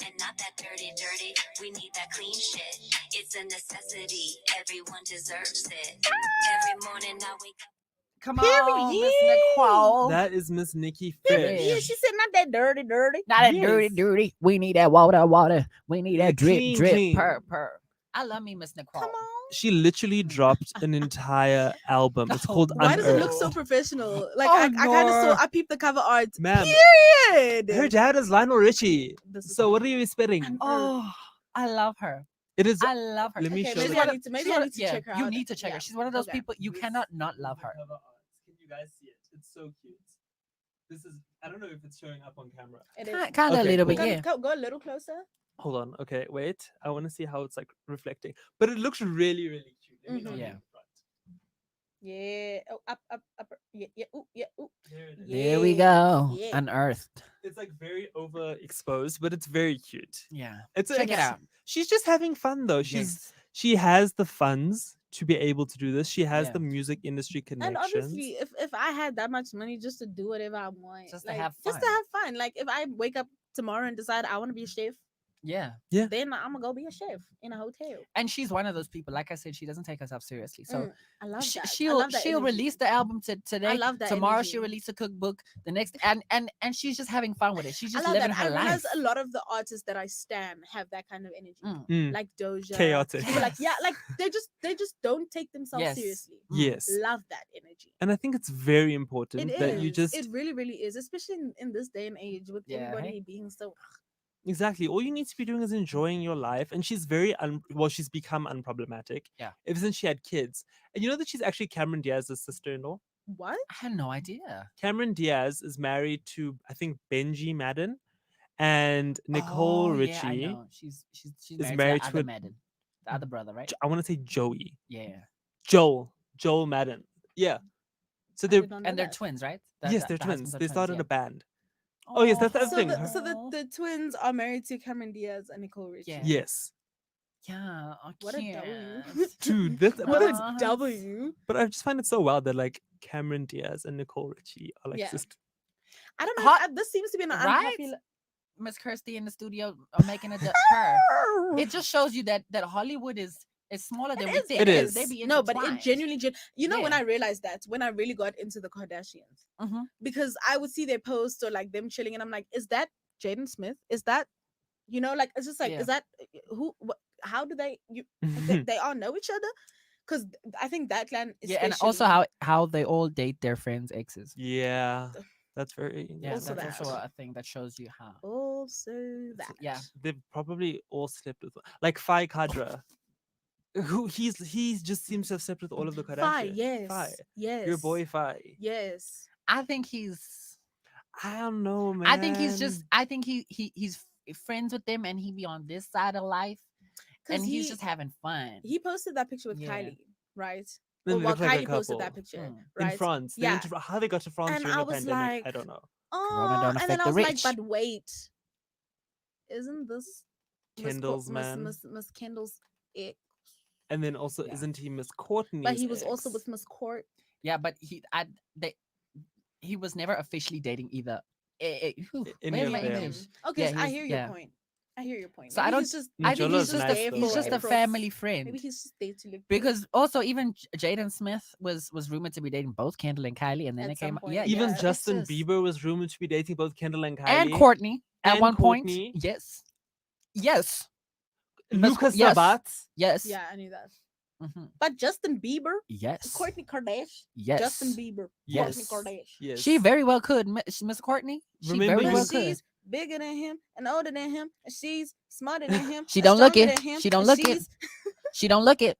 And not that dirty, dirty. We need that clean shit. It's a necessity. Everyone deserves it. Every morning I wake up.
Come on, Miss
Period.
Nicole.
That is Miss Nikki
Period.
Fish.
Yeah, she said not that dirty, dirty.
Not that dirty,
Yes.
dirty. We need that water. We need
Yeah,
that drip,
clean,
drip,
clean.
purr. I love me, Miss Nicole.
Come on.
She literally dropped an entire album. It's
Oh,
called
Why does it look
Unearthed.
so professional? Like
Oh,
I kind of
no.
saw. I peeped the cover art.
Ma'am,
Period.
her dad is Lionel Richie.
This is
So what are you spitting?
Unearthed.
Oh, I love her.
It is.
I love her.
Let me
Okay,
show
maybe
you.
I need to. Maybe I need to
yeah,
check her
you
out.
need to check
Yeah.
her. She's one of those
Okay.
people you
This
cannot not love
is the
her.
cover art. Can you guys see it? It's so cute. This is. I don't know if it's showing up on camera.
It is.
Kind of
Okay,
a little
cool.
bit, yeah.
Go a little closer.
Hold on. Okay, wait. I want to see how it's like reflecting. But it looks really, really cute. Let me
Mhm.
not
Yeah.
get in front.
Yeah. Oh, up. Yeah, yeah. Ooh, yeah. Ooh.
There it is.
Yeah.
There we go.
Yeah.
Unearthed.
It's like very overexposed, but it's very cute.
Yeah.
It's
Check it out.
She's just having fun though.
Yes.
She has the funds to be able to do this. She has
Yeah.
the music industry
And
connections.
obviously, if I had that much money just to do whatever I want,
Just to
like,
have
just to
fun.
have fun. Like if I wake up tomorrow and decide I want to be a chef,
Yeah.
then I'm gonna go be a chef in a hotel.
And she's one of those people. Like I said, she doesn't take herself seriously. So
I love that. I
she'll
love that
she'll
energy.
release the album today.
love that
Tomorrow
energy.
she'll release a cookbook. The next and she's just having fun with it. She's
I
just
love
living
that.
her
I
life.
realize a lot of the artists that I stan have that kind of energy.
Mm.
Mm,
Like Doja.
chaotic.
People like yeah, like they just don't take themselves
Yes.
seriously.
Yes.
Love that energy.
And I think it's very important
It
that
is.
you just
It really, really is, especially in this day and age with
Yeah,
everybody
hey?
being so.
exactly all you need to be doing is enjoying your life. And she's very she's become unproblematic.
Yeah.
Ever since she had kids. And you know that she's actually Cameron Diaz's sister-in-law?
What?
I had no idea.
Cameron Diaz is married to I think Benji Madden, and Nicole
Oh,
Richie.
Yeah, I know. She's
is
married,
married
to
to
the
a-
other Madden, the other brother, right?
I want to say Joey.
Yeah.
Joel Madden. Yeah. So
I
they're
did not know
And they're
that.
twins, right?
yes, they're
the
twins.
husbands are
They started
yeah.
a band. Oh, yes, that's the other
So
thing.
the twins are married to Cameron Diaz and Nicole Richie.
Yeah.
Yes.
Yeah, I
What a W.
can't.
Dude, that's
What
but,
a
it's,
W.
but I just find it so wild that like Cameron Diaz and Nicole Richie are like
Yeah.
just
I don't know.
Hot-
This seems to be an
right?
unpopular.
Miss Kirsty in the studio making a her. It just shows you that Hollywood is smaller than we think.
It
because
is.
They be
No, but it
intertwined.
genuinely, you know, when
Yeah.
I realized that, when I really got into the Kardashians,
Mhm.
because I would see their posts or like them chilling, and I'm like, is that Jaden Smith? Is that, you know, like it's just like,
Yeah.
is that who? What, how do they? They all know each other? Because I think that clan,
Yeah, and also
especially-
how they all date their friends' exes.
yeah. That's very
Yeah,
Also
that's
that.
also a thing that shows you how.
also that.
Yeah.
They've probably all slept with like Phi Kadra. Who he just seems to have slept with all of the Kardashians.
Fi, yes,
Phi.
yes,
Your boy Phi.
yes.
I think he's
I don't know, man.
I think he's just I think he's friends with them and he be on this side of life and
Because
he's just having fun.
he posted that picture with
Yeah.
Kylie, right?
Then
Or
they
well,
look like a
Kylie posted
couple.
that picture,
Mm.
in
right?
France. They
Yeah.
went to, how they got to France
And
during
I
the
was
pandemic, I
like,
don't know.
Oh,
don't
and
affect
then I
the
was like,
rich.
but wait, isn't this
Kendall's man.
Miss Kendall's ex?
And then also,
Yeah.
isn't he Miss Courtney?
But he was also with Miss Court.
Yeah, but he was never officially dating either.
Any
Where
of
my
them.
English?
Okay,
Yeah,
so
he
I
was-
hear your
yeah.
point. I hear your point.
So I
Maybe
don't-
he's just
I think
Njolo's
he's just
nice,
a
though.
he's just a
for-
family friend.
Maybe he's just there to look
Because also even Jaden Smith was rumored to be dating both Kendall and Kylie, and then
At
it came
some point,
yeah,
Even
yeah, it's
Justin
just-
Bieber was rumored to be dating both Kendall and Kylie.
and Courtney at
And
one
Courtney.
point. Yes, yes, Miss
Lucas
yes.
Sabat.
yes,
Yeah, I knew that.
mhm,
But Justin Bieber,
yes,
Kourtney Kardashian,
yes.
Justin Bieber,
Yes.
Kourtney Kardashian.
Yes.
She very well could, Miss Courtney. She
Remember
very
you-
well
But
could.
she's bigger than him and older than him, and she's smarter than him.
She
and
don't look
stronger
it.
than him,
She don't
and
look it.
she's-
She don't look it.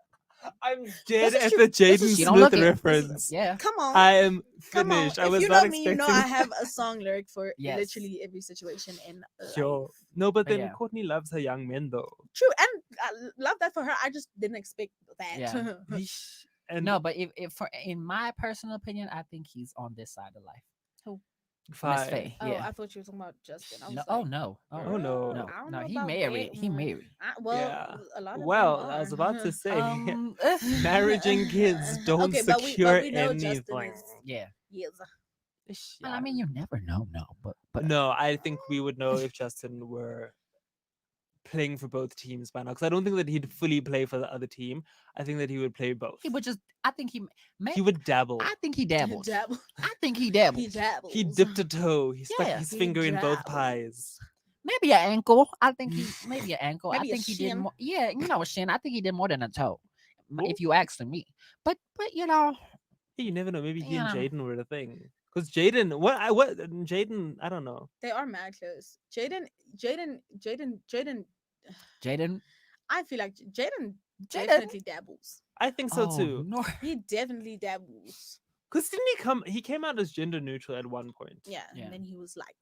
I'm dead
This is
at
true.
the
This
Jaden
is
She don't
Smith
look it. This is-
reference.
Yeah,
Come on,
I am
come on.
finished. I
If
was
you
not
know me, you
expecting.
know I have a song lyric for
Yes.
literally every situation in life.
Sure. No, but
But
then
yeah.
Courtney loves her young men though.
True, and I love that for her. I just didn't expect that.
Yeah.
Yeesh. And
no, but if for in my personal opinion, I think he's on this side of life. Miss
Phi.
Faye.
Oh,
Yeah.
I thought you were talking about Justin. I was
No,
like,
oh no.
Oh, no.
No,
I don't
no.
know
He
about
married.
that
He
one.
married.
Well,
Yeah.
a lot of them
Well,
are.
I was about to say,
Um,
marriage and kids don't
Okay, but we
secure
know Justin
anything.
is-
yeah.
Yes.
Ish,
Well,
yeah.
I mean, you never know. No, but
No, I think we would know if Justin were playing for both teams by now. Because I don't think that he'd fully play for the other team. I think that he would play both.
he would just. I think he. May,
He would dabble.
I think he dabbled.
Dabble.
I think he dabbled.
He dabbles.
He dipped a toe. He stuck
Yeah.
his
He
finger in both
dabbles.
pies.
Maybe an ankle. I think he maybe an ankle.
Maybe
I
a
think he did
shin.
more. Yeah, you know, shin. I think he did more than a toe.
Ooh.
If you ask me, but you know,
Hey, you never know. Maybe he and
Yeah.
Jaden were the thing. Because Jaden, Jaden, I don't know.
They are mad close. Jaden.
Jaden.
I feel like Jaden
Jaden?
definitely dabbles.
I think so
Oh,
too.
No.
He definitely dabbles.
Because didn't he came out as gender neutral at one point.
Yeah.
Yeah.
And then he was like,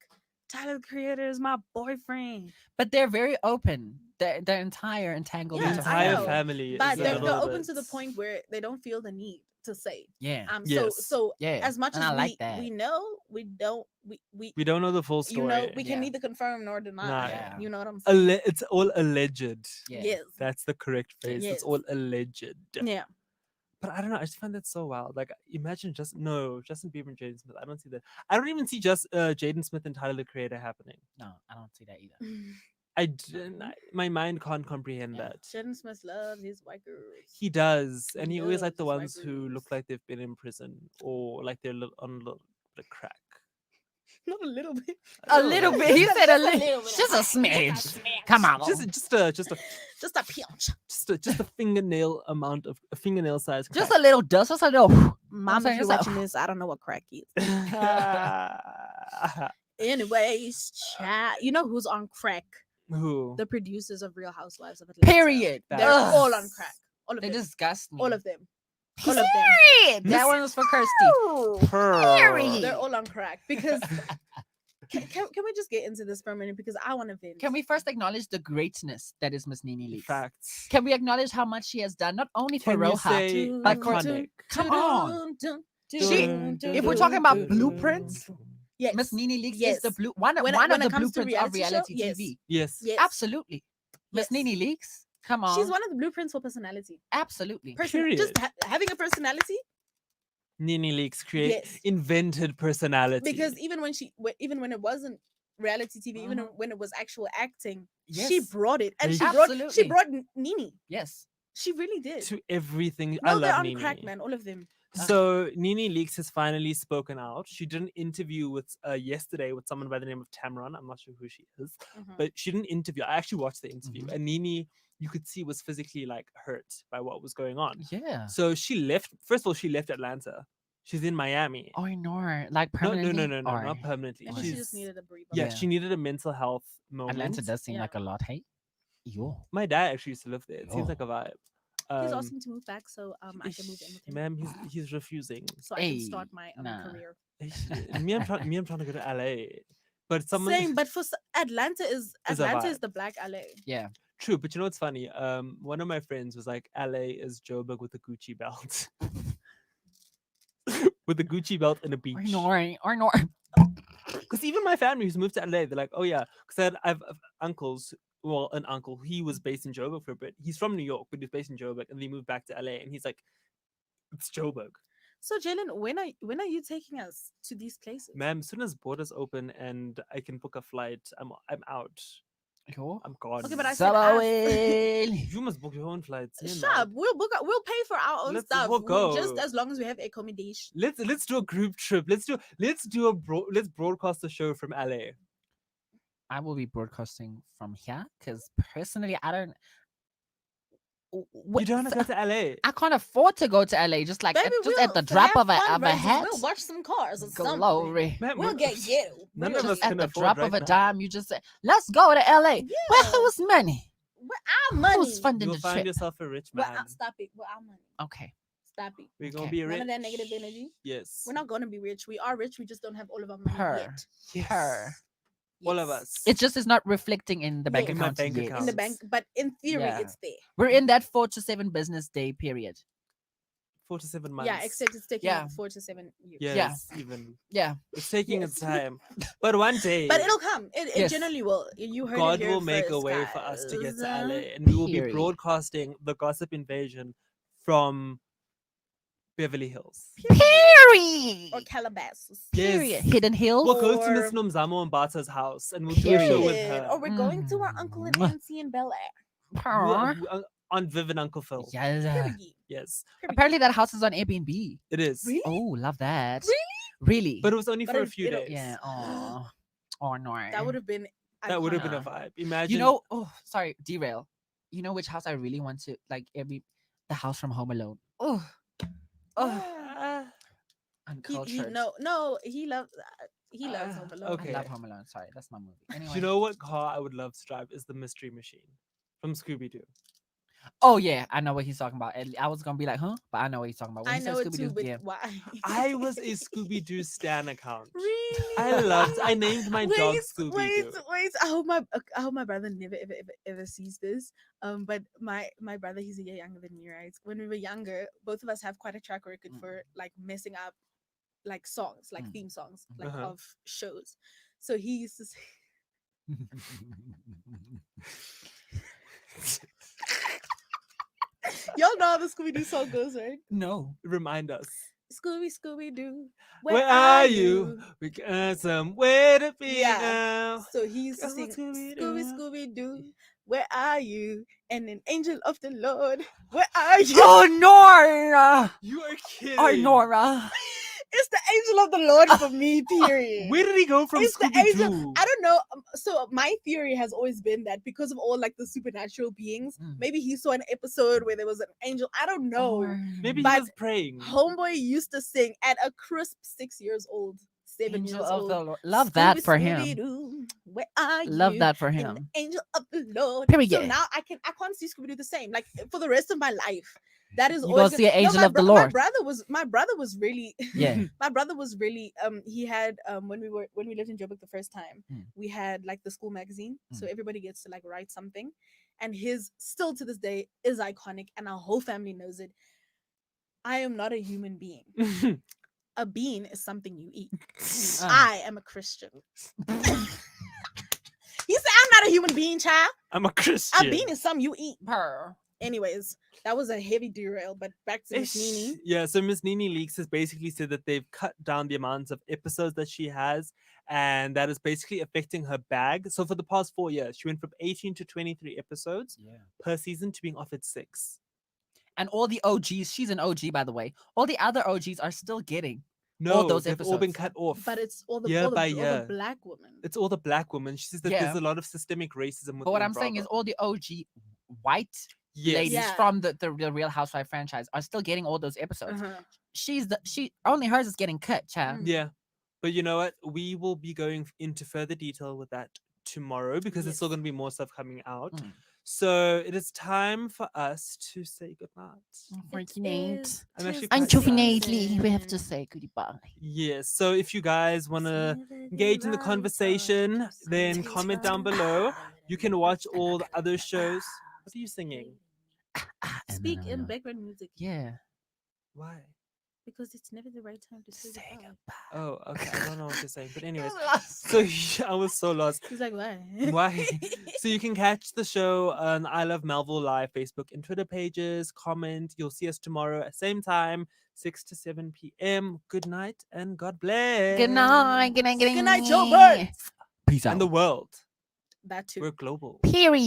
Tyler the Creator is my boyfriend.
But they're very open. The entire entangled
Yeah,
The
I
entire
know,
family
But
is a
they're
little
open to the
bit-
point where they don't feel the need to say.
Yeah.
Yes.
So
Yeah.
as much
and
as
I like that.
we know, we don't we
We don't know the full story.
you know we can
Yeah.
neither confirm nor deny.
Nah.
Yeah.
You know what I'm saying?
It's all alleged.
Yeah.
Yes.
That's the correct phrase.
Yes.
It's all alleged.
Yeah.
But I don't know. I just find that so wild. Like, imagine Justin Bieber and Jaden Smith. I don't see that. I don't even see just Jaden Smith and Tyler the Creator happening.
No, I don't see that either.
My mind can't comprehend
Yeah.
that.
Jaden Smith loves his white girls.
He does, and
He
he always like
loves
the
his white
ones who look
girls.
like they've been in prison or like they're on a little bit of crack.
Not a little bit.
A little bit. He said a
Just a
little.
little bit
Just a
of
smidge.
smidge.
Come on.
Just a
Just a pinch.
just a fingernail amount of a fingernail size.
Just a little dust. Just a little.
Mom,
saying
if you're
it's like-
watching this, I don't know what crack is.
a
Anyways, chat. You know who's on crack?
Who?
The producers of Real Housewives of Atlanta.
Period.
They're
Ugh.
all on crack. All of
They
them.
disgust me.
All of them. All of them.
Period. That one was for Kirsty. Period.
They're all on crack because. Can we just get into this for a minute because I want to vent.
Can we first acknowledge the greatness that is Miss Nene Leakes?
Facts.
Can we acknowledge how much she has done, not only for
Can you
Roja,
say
but for
iconic?
Come on.
She-
if we're talking about blueprints,
yes,
Miss Nene Leakes
Yes.
is the one
When
of
it
the
comes to
blueprints of
reality show,
reality
yes.
TV.
Yes.
yes,
Absolutely. Miss
Yes.
Nene Leakes Come on.
She's one of the blueprints for personality.
Absolutely.
Just
Period.
having a personality.
Nene Leakes
Yes.
invented personality.
Because even when it wasn't reality TV, even
Mhm.
when it was actual acting, she
Yes.
brought it, and she
Absolutely.
brought Nene.
Yes.
She really did.
to everything. I
No, they're
love
on
Nene.
crack, man. All of them.
So Nene Leakes has finally spoken out. She did an interview with yesterday with someone by the name of Tamron. I'm not sure who she is,
Mhm.
but she did an interview. I actually watched the interview,
Mhm.
and Nene, you could see, was physically like hurt by what was going on.
Yeah.
So she left. First of all, she left Atlanta. She's in Miami.
Or nor like
No,
permanently.
no,
Or
not permanently.
Maybe she just
She's
needed a breather.
yeah,
Yeah.
she needed a mental health moment.
Atlanta does seem
Yeah.
like a lot. Hey, yo.
My dad actually used to live there. It seems
Yo.
like a vibe.
He's asking to move back, so I can move in with him,
Ma'am, he's refusing.
so I can start
Hey,
my
nah.
career.
Me, I'm trying to go to LA, but someone
Same, but for Atlanta is
Is a
Atlanta is
vibe.
the black LA.
Yeah.
True, but you know what's funny? One of my friends was like, LA is Joburg with a Gucci belt. With a Gucci belt and a
Or
beach.
nor. Or nor.
Because even my family who's moved to LA, they're like, oh yeah. Because I've uncles, well, an uncle, he was based in Joburg for a bit. He's from New York, but he's based in Joburg, and he moved back to LA, and he's like, it's Joburg.
So Jalen, when are you taking us to these places?
Ma'am, as soon as borders open and I can book a flight, I'm out.
Yo.
I'm gone.
Okay, but I said us.
Sabawil.
You must book your own flights.
Shut up. We'll pay for our own
Let's
stuff.
all
Just
go.
as long as we have accommodation.
Let's do a group trip. Let's broadcast the show from LA.
I will be broadcasting from here because personally, I don't.
You don't want to go to LA.
I can't afford to go to LA. Just like
Baby,
just
we'll
at the drop
have
of a
fundraisers.
hat.
We'll watch some cars or something.
Glory.
Man,
We'll get ghetto.
None
We'll
of us
just-
At
can
the
afford
drop
right
of a
now.
dime, you just say, "Let's go to LA."
Yeah.
Where who's money?
Where our money?
Who's funding
You'll
the
find
trip?
yourself a rich
Where
man.
stop it. Where our money?
Okay.
Stop it.
We're gonna
Okay.
be rich.
None of that negative energy.
Yes.
We're not gonna be rich. We are rich. We just don't have all of our money
Per.
yet.
Yes.
Her.
All of
Yes.
us.
It just is not reflecting in the bank
Yeah.
In my
account
bank
yet.
account.
In the bank, but in theory,
Yeah.
it's there.
We're in that 4 to 7 business day period.
4 to 7 months.
Yeah, except it's taking
Yeah.
4 to 7 years.
Yes, even.
Yeah.
It's taking
Yes.
its time. But one day,
But it'll come. It
Yes.
generally will. You heard
God
it here
will make a
first,
way for us to get to
guys.
LA. And we will be
Period.
broadcasting the Gossip Invasion from Beverly Hills.
Period.
Or Calabasas.
Period.
Yes.
Hidden Hills.
We'll go to Miss
Or-
Nomzamo and Bata's house and we'll do a show
Period.
with
Period.
her.
Or we're going to our uncle and
Mwah.
auntie in Bel Air.
On Viv and Uncle Phil.
Yeah.
Period.
Yes,
Period.
Apparently that house is on Airbnb.
it is.
Really?
Oh, love that.
Really?
Really?
But it was only
But
for a
it-
few
it'll-
days.
yeah. Oh. Oh no.
That would have been.
That would have been a
iconic.
vibe. Imagine.
You know, oh sorry, derail. You know which house I really want to like the house from Home Alone. Oh. Oh.
Ah,
Uncultured.
No, he loves. He loves Home Alone.
okay.
I love Home Alone. Sorry, that's my movie. Anyway.
you know what car I would love to drive is the Mystery Machine from Scooby Doo.
Oh yeah, I know what he's talking about. I was gonna be like, huh? But I know what he's talking about. When
I
he said
know it
Scooby-Doo,
too, but
yeah.
why?
I was a Scooby Doo stan account.
Really?
I named my dog Scooby Doo.
Wait! I hope my brother never ever sees this. But my brother, he's a year younger than me, right? When we were younger, both of us have quite a track record for like messing up, like songs, like
Mm.
theme songs, like
Uh-huh.
of shows. So he used to say, "Y'all know how the Scooby Doo song goes, right?
No.
Remind us.
Scooby Doo,
Where are you? We got somewhere to be
Yeah.
now.
So he used to
Come on,
sing
Scooby-Doo.
Scooby Doo, where are you? And an angel of the Lord, where are you?
Oh Nora!
You are kidding.
Oh Nora!
It's the angel of the Lord for me, period.
Where did he go from
It's the
Scooby
angel-
Doo?
I don't know. So my theory has always been that because of all like the supernatural beings,
Mm.
maybe he saw an episode where there was an angel. I don't know.
Maybe he
but
was praying.
Homeboy used to sing at a crisp 6 years old, 7
Angel
years
of
old.
the Lord. Love that
Scooby,
for him.
Scooby-Doo, where are you?
Love that for
And
him.
the angel of the Lord.
Period.
So now I can't see Scooby Doo the same. Like for the rest of my life, that is
You
always
gonna see an angel
my
of the
My
Lord.
brother was really
Yeah.
my brother was really he had when we lived in Joburg the first time,
Mm.
we had like the school magazine, so
Mm.
everybody gets to like write something, and his still to this day is iconic, and our whole family knows it. I am not a human being. A bean is something you eat.
Uh.
I am a Christian. He said, "I'm not a human being, child.
I'm a Christian.
A bean is something you eat. Purr. Anyways, that was a heavy derail, but back to Miss Nini.
Yeah, so Miss Nini Leaks has basically said that they've cut down the amounts of episodes that she has, and that is basically affecting her bag. So for the past 4 years, she went from 18 to 23 episodes
Yeah.
per season to being offered 6.
And all the OGs, she's an OG by the way. All the other OGs are still getting.
No,
those
they've all been
episodes.
cut off.
But it's all the,
Year
all the,
by
all the
year.
black women.
It's all the black women. She says that
Yeah.
there's a lot of systemic racism with
But what I'm saying is all the OG white
yes.
ladies
Yeah.
from the Real Housewife franchise are still getting all those episodes.
Uh-huh.
She only hers is getting cut, child.
Mm.
Yeah. But you know what? We will be going into further detail with that tomorrow because there's still
Yes.
going to be more stuff coming out.
Mm.
So it is time for us to say goodnight.
It is
I'm actually
tis
quite
the
Unfortunately, we have to
season.
say goodbye.
Yes. So if you guys want to engage in the conversation, then comment down below. You can watch all the other shows. What are you singing?
Speak in background music.
Yeah.
Why?
Because it's never the right time to say
Say
goodbye.
goodbye.
Oh, okay. I don't know what you're saying. But anyways,
Lost.
so I was so lost.
He's like, why?
Why? So you can catch the show on I Love Melville Live Facebook and Twitter pages. Comment. You'll see us tomorrow at same time, 6 to 7 p.m. Good night and God bless.
Good night. Good night. Good night.
Good night, Joe Bird.
Peace out.
And the world.
That too.
We're global.
Period.